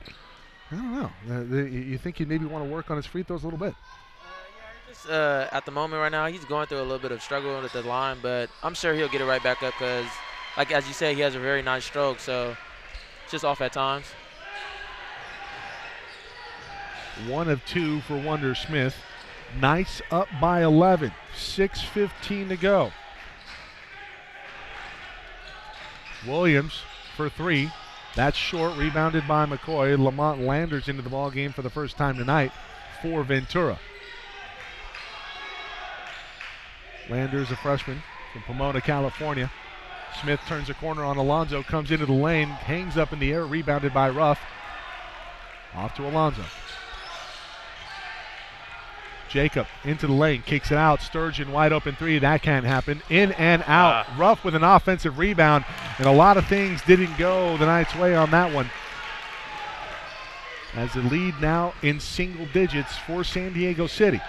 I don't know. You think he maybe want to work on his free throws a little bit? At the moment right now, he's going through a little bit of struggle at the line, but I'm sure he'll get it right back up because, like as you said, he has a very nice stroke, so it's just off at times. 1 of 2 for Wondersmith. Nice up by 11. 6:15 to go. Williams for 3. That's short, rebounded by McCoy. Lamont Landers into the ball game for the first time tonight for Ventura. Landers, a freshman from Pomona, California. Smith turns a corner on Alonzo, comes into the lane, hangs up in the air, rebounded by Ruff. Off to Alonzo. Jacob into the lane, kicks it out. Sturgeon wide open 3. That can't happen. In and out. Ruff with an offensive rebound, and a lot of things didn't go the Knights' way on that one. As the lead now in single digits for San Diego City.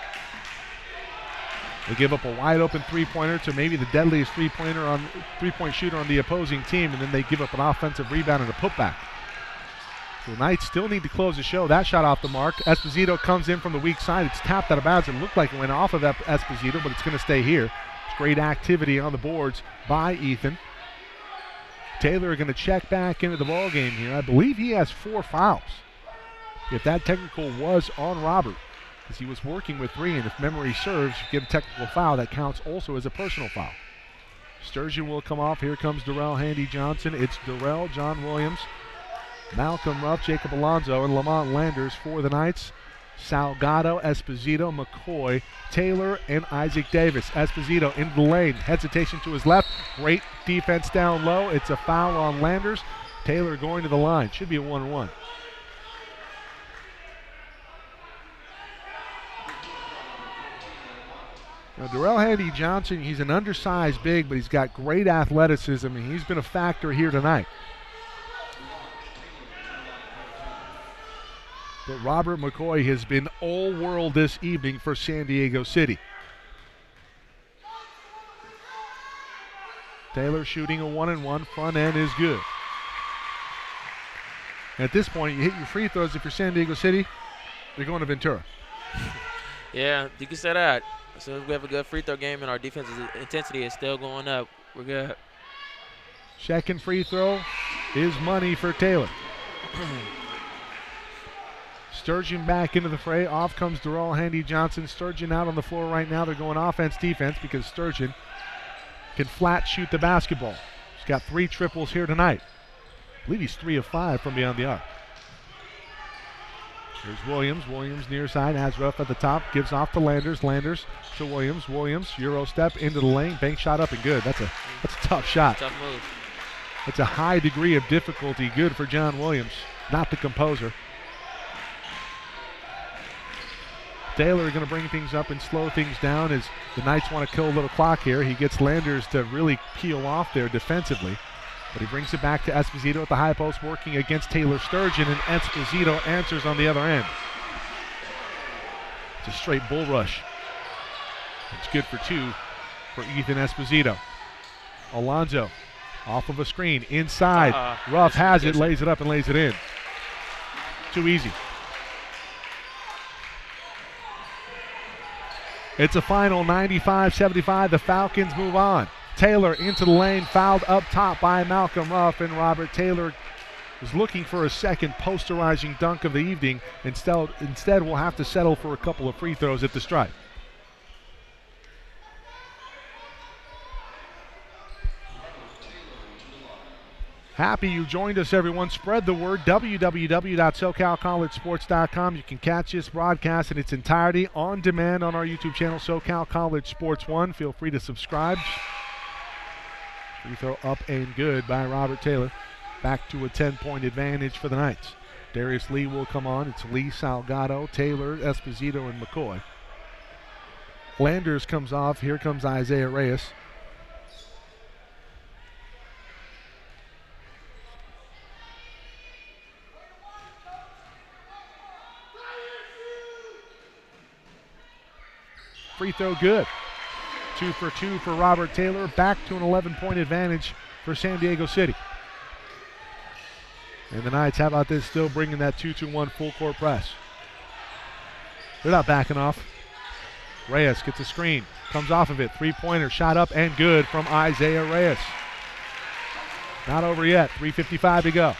They give up a wide open three-pointer to maybe the deadliest three-point shooter on the opposing team, and then they give up an offensive rebound and a putback. So the Knights still need to close the show. That shot off the mark. Esposito comes in from the weak side. It's tapped out of bounds. It looked like it went off of Esposito, but it's going to stay here. It's great activity on the boards by Ethan. Taylor going to check back into the ball game here. I believe he has 4 fouls. If that technical was on Robert, because he was working with 3, and if memory serves, you get a technical foul, that counts also as a personal foul. Sturgeon will come off. Here comes Darrell Handy Johnson. It's Darrell, John Williams, Malcolm Ruff, Jacob Alonzo, and Lamont Landers for the Knights. Salgado, Esposito, McCoy, Taylor, and Isaac Davis. Esposito into the lane. Hesitation to his left. Great defense down low. It's a foul on Landers. Taylor going to the line. Should be a 1-1. Now, Darrell Handy Johnson, he's an undersized big, but he's got great athleticism, and he's been a factor here tonight. But Robert McCoy has been all-world this evening for San Diego City. Taylor shooting a 1-and-1. Front end is good. At this point, you hit your free throws. If you're San Diego City, you're going to Ventura. Yeah, you can say that. As soon as we have a good free throw game and our defensive intensity is still going up, we're good. Second free throw is money for Taylor. Sturgeon back into the fray. Off comes Darrell Handy Johnson. Sturgeon out on the floor right now. They're going offense-defense because Sturgeon can flat shoot the basketball. He's got 3 triples here tonight. I believe he's 3 of 5 from beyond the arc. Here's Williams. Williams near side, has Ruff at the top, gives off to Landers. Landers to Williams. Williams, Euro step into the lane, bank shot up and good. That's a tough shot. Tough move. It's a high degree of difficulty. Good for John Williams, not the composer. Taylor going to bring things up and slow things down as the Knights want to kill a little clock here. He gets Landers to really peel off there defensively. But he brings it back to Esposito at the high post, working against Taylor Sturgeon, and Esposito answers on the other end. It's a straight bull rush. It's good for 2 for Ethan Esposito. Alonzo off of a screen, inside. Ruff has it, lays it up, and lays it in. Too easy. It's a final 95-75. The Falcons move on. Taylor into the lane, fouled up top by Malcolm Ruff, and Robert Taylor is looking for a second posterizing dunk of the evening. Instead, we'll have to settle for a couple of free throws at the stripe. Happy you joined us, everyone. Spread the word. www.socalcollegesports.com. You can catch this broadcast in its entirety on demand on our YouTube channel, SoCal College Sports 1. Feel free to subscribe. Free throw up and good by Robert Taylor. Back to a 10-point advantage for the Knights. Darius Lee will come on. It's Lee, Salgado, Taylor, Esposito, and McCoy. Landers comes off. Here comes Isaiah Reyes. free throw good. 2 for 2 for Robert Taylor. Back to an 11-point advantage for San Diego City. And the Knights, how about this, still bringing that 2-2-1 full court press. They're not backing off. Reyes gets a screen, comes off of it. Three-pointer, shot up and good from Isaiah Reyes. Not over yet, 3:55 to go.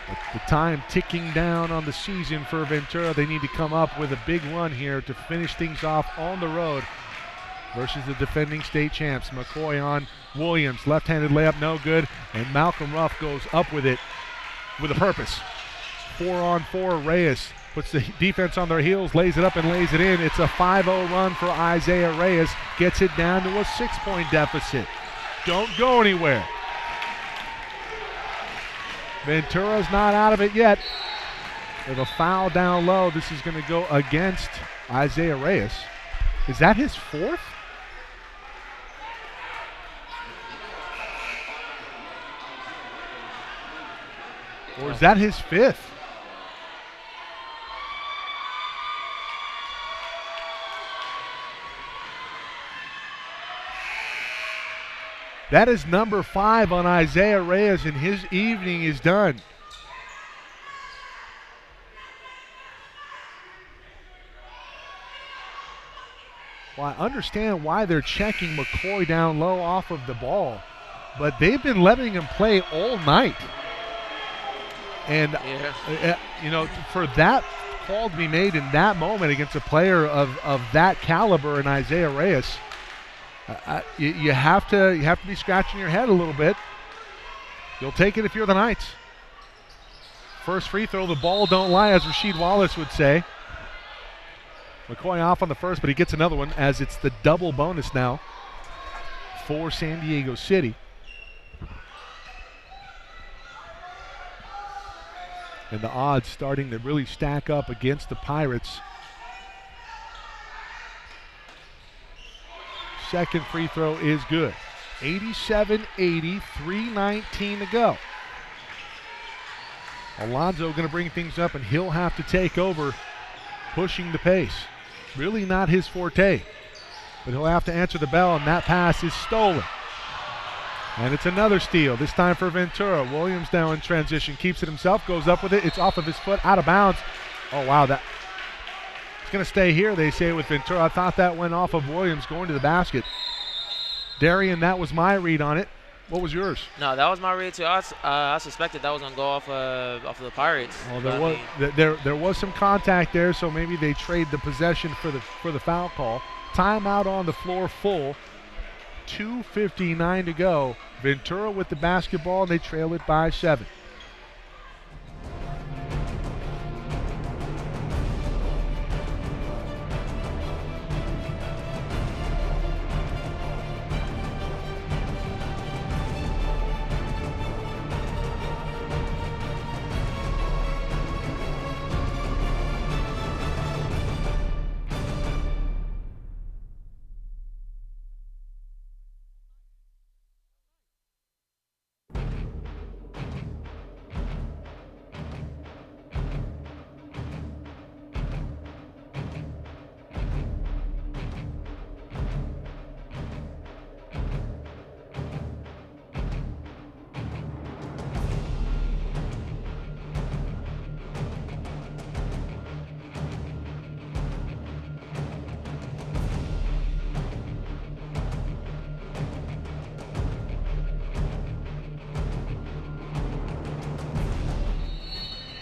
But the time ticking down on the season for Ventura. They need to come up with a big run here to finish things off on the road versus the defending state champs. McCoy on Williams, left-handed layup, no good, and Malcolm Ruff goes up with it with a purpose. 4-on-4, Reyes puts the defense on their heels, lays it up and lays it in. It's a 5-0 run for Isaiah Reyes, gets it down to a 6-point deficit. Don't go anywhere. Ventura's not out of it yet. With a foul down low, this is going to go against Isaiah Reyes. Is that his fourth? Or is that his fifth? That is number 5 on Isaiah Reyes, and his evening is done. Well, I understand why they're checking McCoy down low off of the ball, but they've been letting him play all night. And, you know, for that call to be made in that moment against a player of that caliber in Isaiah Reyes, you have to be scratching your head a little bit. You'll take it if you're the Knights. First free throw, the ball don't lie, as Rasheed Wallace would say. McCoy off on the first, but he gets another one as it's the double bonus now for San Diego City. And the odds starting to really stack up against the Pirates. Second free throw is good. 87-80, 3:19 to go. Alonzo going to bring things up, and he'll have to take over pushing the pace. Really not his forte, but he'll have to answer the bell, and that pass is stolen. And it's another steal, this time for Ventura. Williams now in transition, keeps it himself, goes up with it. It's off of his foot, out of bounds. Oh, wow, that it's going to stay here, they say, with Ventura. I thought that went off of Williams going to the basket. Darian, that was my read on it. What was yours? No, that was my read too. I suspected that was going to go off of the Pirates. Well, there was some contact there, so maybe they trade the possession for the foul call. Timeout on the floor full. 2:59 to go. Ventura with the basketball, and they trail it by 7.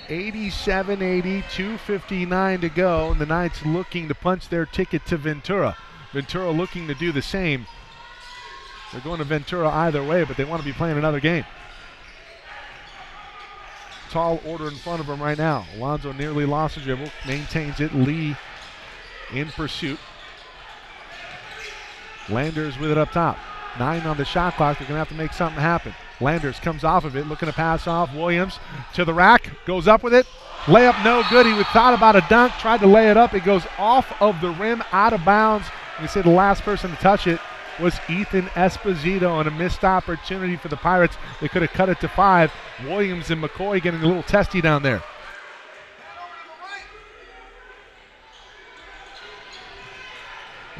$87-80, 2:59 to go, and the Knights looking to punch their ticket to Ventura. Ventura looking to do the same. They're going to Ventura either way, but they want to be playing another game. Tall order in front of them right now. Alonzo nearly lost the dribble, maintains it. Lee in pursuit. Landers with it up top. 9 on the shot clock. They're going to have to make something happen. Landers comes off of it, looking to pass off. Williams to the rack, goes up with it. Layup no good. He thought about a dunk, tried to lay it up. It goes off of the rim, out of bounds. You say the last person to touch it was Ethan Esposito, and a missed opportunity for the Pirates. They could have cut it to 5. Williams and McCoy getting a little testy down there.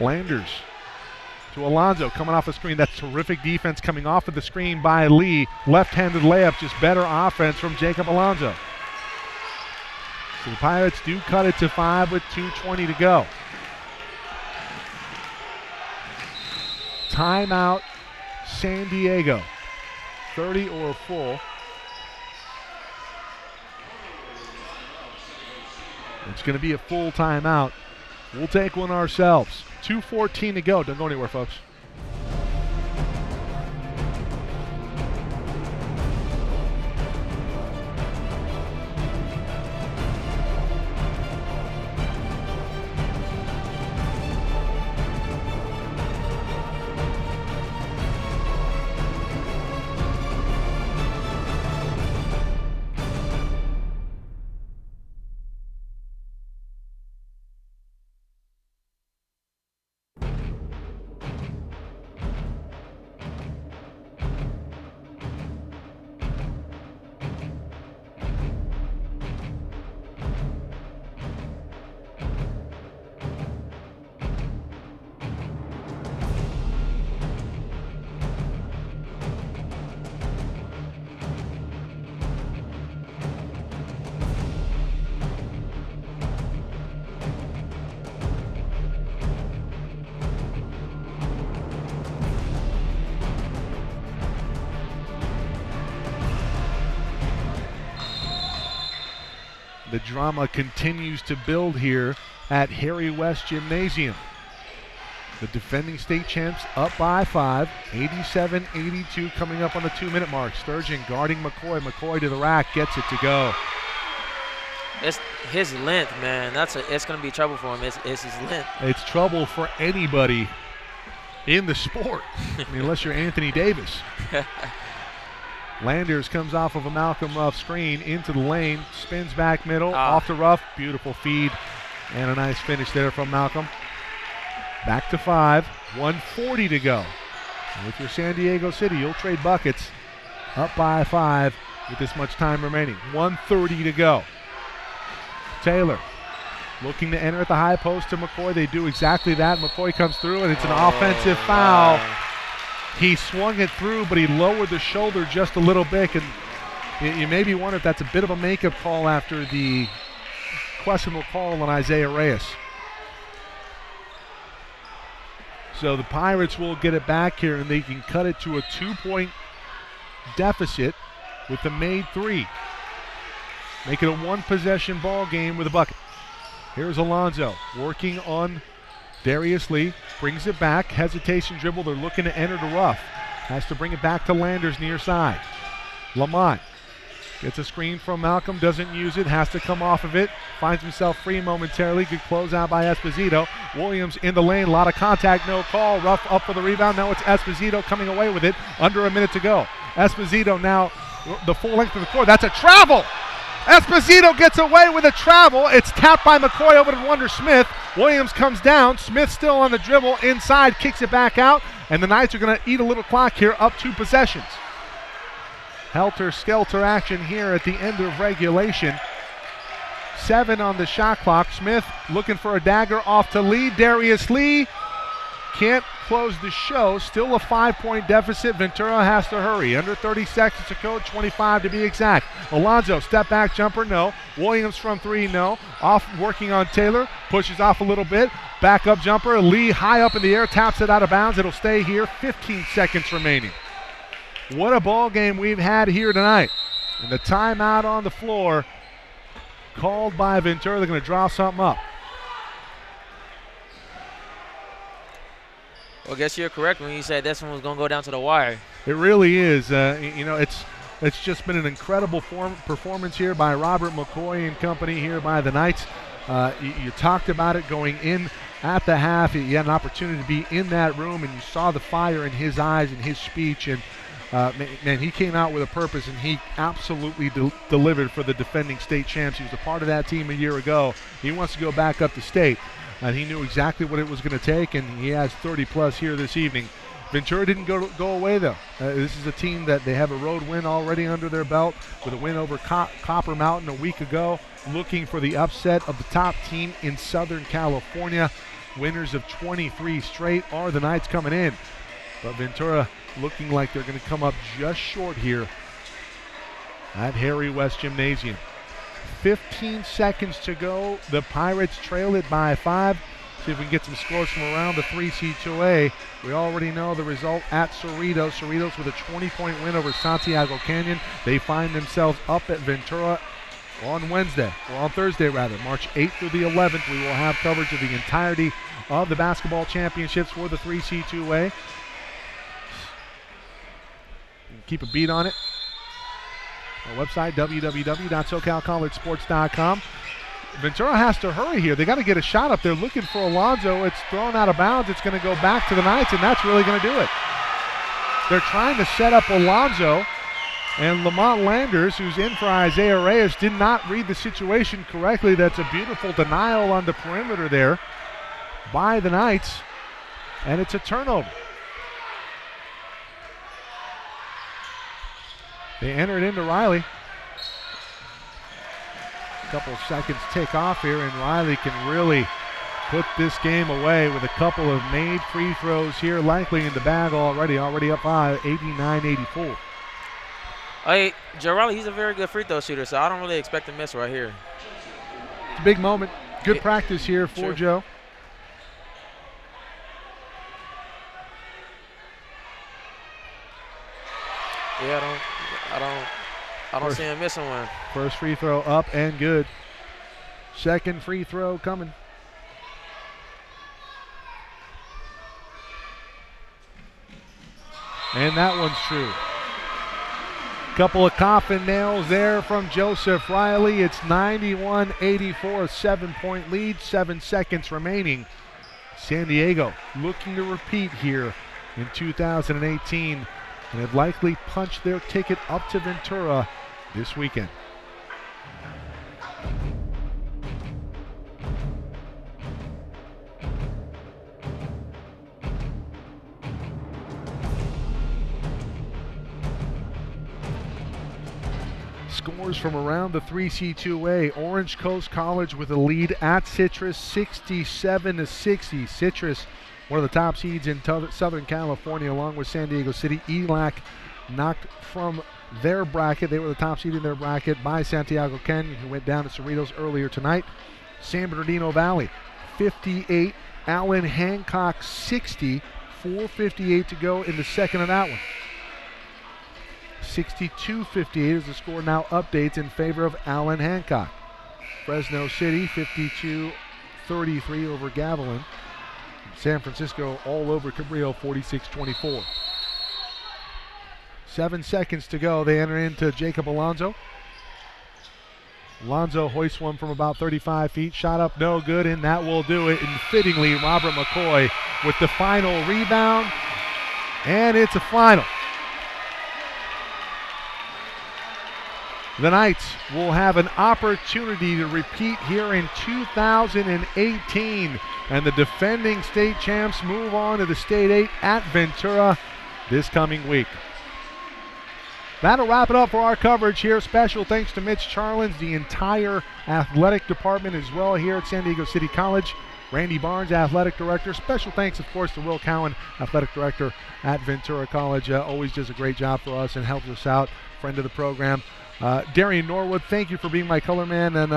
Landers to Alonso, coming off a screen. That's terrific defense coming off of the screen by Lee. Left-handed layup, just better offense from Jacob Alonso. So the Pirates do cut it to 5 with 2:20 to go. Timeout, San Diego. 30 or full. It's going to be a full timeout. We'll take one ourselves. 2:14 to go. Don't go anywhere, folks. The drama continues to build here at Harry West Gymnasium. The defending state champs up by 5, 87-82 coming up on the 2-minute mark. Sturgeon guarding McCoy. McCoy to the rack, gets it to go. It's his length, man. It's going to be trouble for him. It's his length. It's trouble for anybody in the sport, I mean, unless you're Anthony Davis. Landers comes off of a Malcolm Ruff screen into the lane, spins back middle, off to Ruff. Beautiful feed and a nice finish there from Malcolm. Back to 5, 1:40 to go. And with your San Diego City, you'll trade buckets. Up by 5 with this much time remaining. 1:30 to go. Taylor looking to enter at the high post to McCoy. They do exactly that. McCoy comes through, and it's an offensive foul. He swung it through, but he lowered the shoulder just a little bit, and you maybe wonder if that's a bit of a makeup call after the questionable call on Isaiah Reyes. So the Pirates will get it back here, and they can cut it to a 2-point deficit with the made 3. Make it a 1-possession ball game with a bucket. Here's Alonso working on Darius Lee, brings it back, hesitation dribble, they're looking to enter to Ruff. Has to bring it back to Landers near side. Lamont gets a screen from Malcolm, doesn't use it, has to come off of it, finds himself free momentarily, good closeout by Esposito. Williams in the lane, a lot of contact, no call. Ruff up for the rebound, now it's Esposito coming away with it, under a minute to go. Esposito now the full length of the court, that's a travel! Esposito gets away with a travel. It's tapped by McCoy over to Wonder Smith. Williams comes down. Smith still on the dribble inside, kicks it back out, and the Knights are going to eat a little clock here, up 2 possessions. Helter-skelter action here at the end of regulation. 7 on the shot clock. Smith looking for a dagger off to Lee. Darius Lee can't close the show. Still a 5-point deficit. Ventura has to hurry. Under 30 seconds to go, 25 to be exact. Alonso, step back jumper, no. Williams from 3, no. Off working on Taylor. Pushes off a little bit. Back up jumper. Lee high up in the air, taps it out of bounds. It'll stay here. 15 seconds remaining. What a ball game we've had here tonight. And the timeout on the floor called by Ventura. They're going to draw something up. Well, I guess you're correct when you said this one was going to go down to the wire. It really is. You know, it's just been an incredible performance here by Robert McCoy and company here by the Knights. You talked about it going in at the half. You had an opportunity to be in that room, and you saw the fire in his eyes and his speech. And, man, he came out with a purpose, and he absolutely delivered for the defending state champs. He was a part of that team a year ago. He wants to go back up to state. And he knew exactly what it was going to take, and he has 30-plus here this evening. Ventura didn't go away, though. This is a team that they have a road win already under their belt with a win over Copper Mountain a week ago, looking for the upset of the top team in Southern California. winners of 23 straight are the Knights coming in. But Ventura looking like they're going to come up just short here at Harry West Gymnasium. 15 seconds to go. The Pirates trail it by 5. See if we can get some scores from around the 3C2A. We already know the result at Cerritos. Cerritos with a 20-point win over Santiago Canyon. They find themselves up at Ventura on Wednesday, or on Thursday rather, March 8th through the 11th. We will have coverage of the entirety of the basketball championships for the 3C2A. Keep a beat on it. Our website, www.socalcollegesports.com. Ventura has to hurry here. They got to get a shot up there looking for Alonzo. It's thrown out of bounds. It's going to go back to the Knights, and that's really going to do it. They're trying to set up Alonzo, and Lamont Landers, who's in for Isaiah Reyes, did not read the situation correctly. That's a beautiful denial on the perimeter there by the Knights, and it's a turnover. They enter it into Riley. Couple of seconds tick off here, and Riley can really put this game away with a couple of made free throws here, likely in the bag already up high, 89-84. Hey, Joe Riley, he's a very good free throw shooter, so I don't really expect to miss right here. It's a big moment. Good practice here for Joe. Yeah, I don't see him missing one. First free throw up and good. Second free throw coming. And that one's true. Couple of coffin nails there from Joseph Riley. It's 91-84, a 7-point lead, 7 seconds remaining. San Diego looking to repeat here in 2018 and have likely punched their ticket up to Ventura this weekend. Scores from around the 3C2A. Orange Coast College with a lead at Citrus, 67-60. Citrus, one of the top seeds in Southern California, along with San Diego City. ELAC knocked from their bracket. They were the top seed in their bracket by Santiago Canyon, who went down to Cerritos earlier tonight. San Bernardino Valley, 58. Allen Hancock, 60. 4:58 to go in the second of that one. 62-58 as the score now updates in favor of Allen Hancock. Fresno City, 52-33 over Gavilan. San Francisco all over Cabrillo, 46-24. 7 seconds to go. They enter into Jacob Alonzo. Alonzo hoists one from about 35 feet. Shot up, no good, and that will do it. And fittingly, Robert McCoy with the final rebound. And it's a final. The Knights will have an opportunity to repeat here in 2018. And the defending state champs move on to the State 8 at Ventura this coming week. That'll wrap it up for our coverage here. Special thanks to Mitch Charlins, the entire athletic department as well here at San Diego City College. Randy Barnes, athletic director. Special thanks, of course, to Will Cowan, athletic director at Ventura College. Always does a great job for us and helps us out. Friend of the program. Darian Norwood, thank you for being my color man and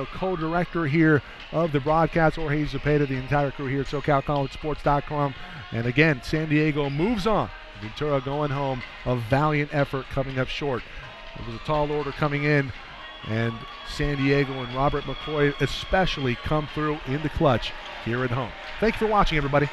co-director here of the broadcast. Jorge Zepeda, the entire crew here at SoCalCollegeSports.com. And again, San Diego moves on. Ventura going home. A valiant effort coming up short. It was a tall order coming in, and San Diego and Robert McCoy especially come through in the clutch here at home. Thank you for watching, everybody.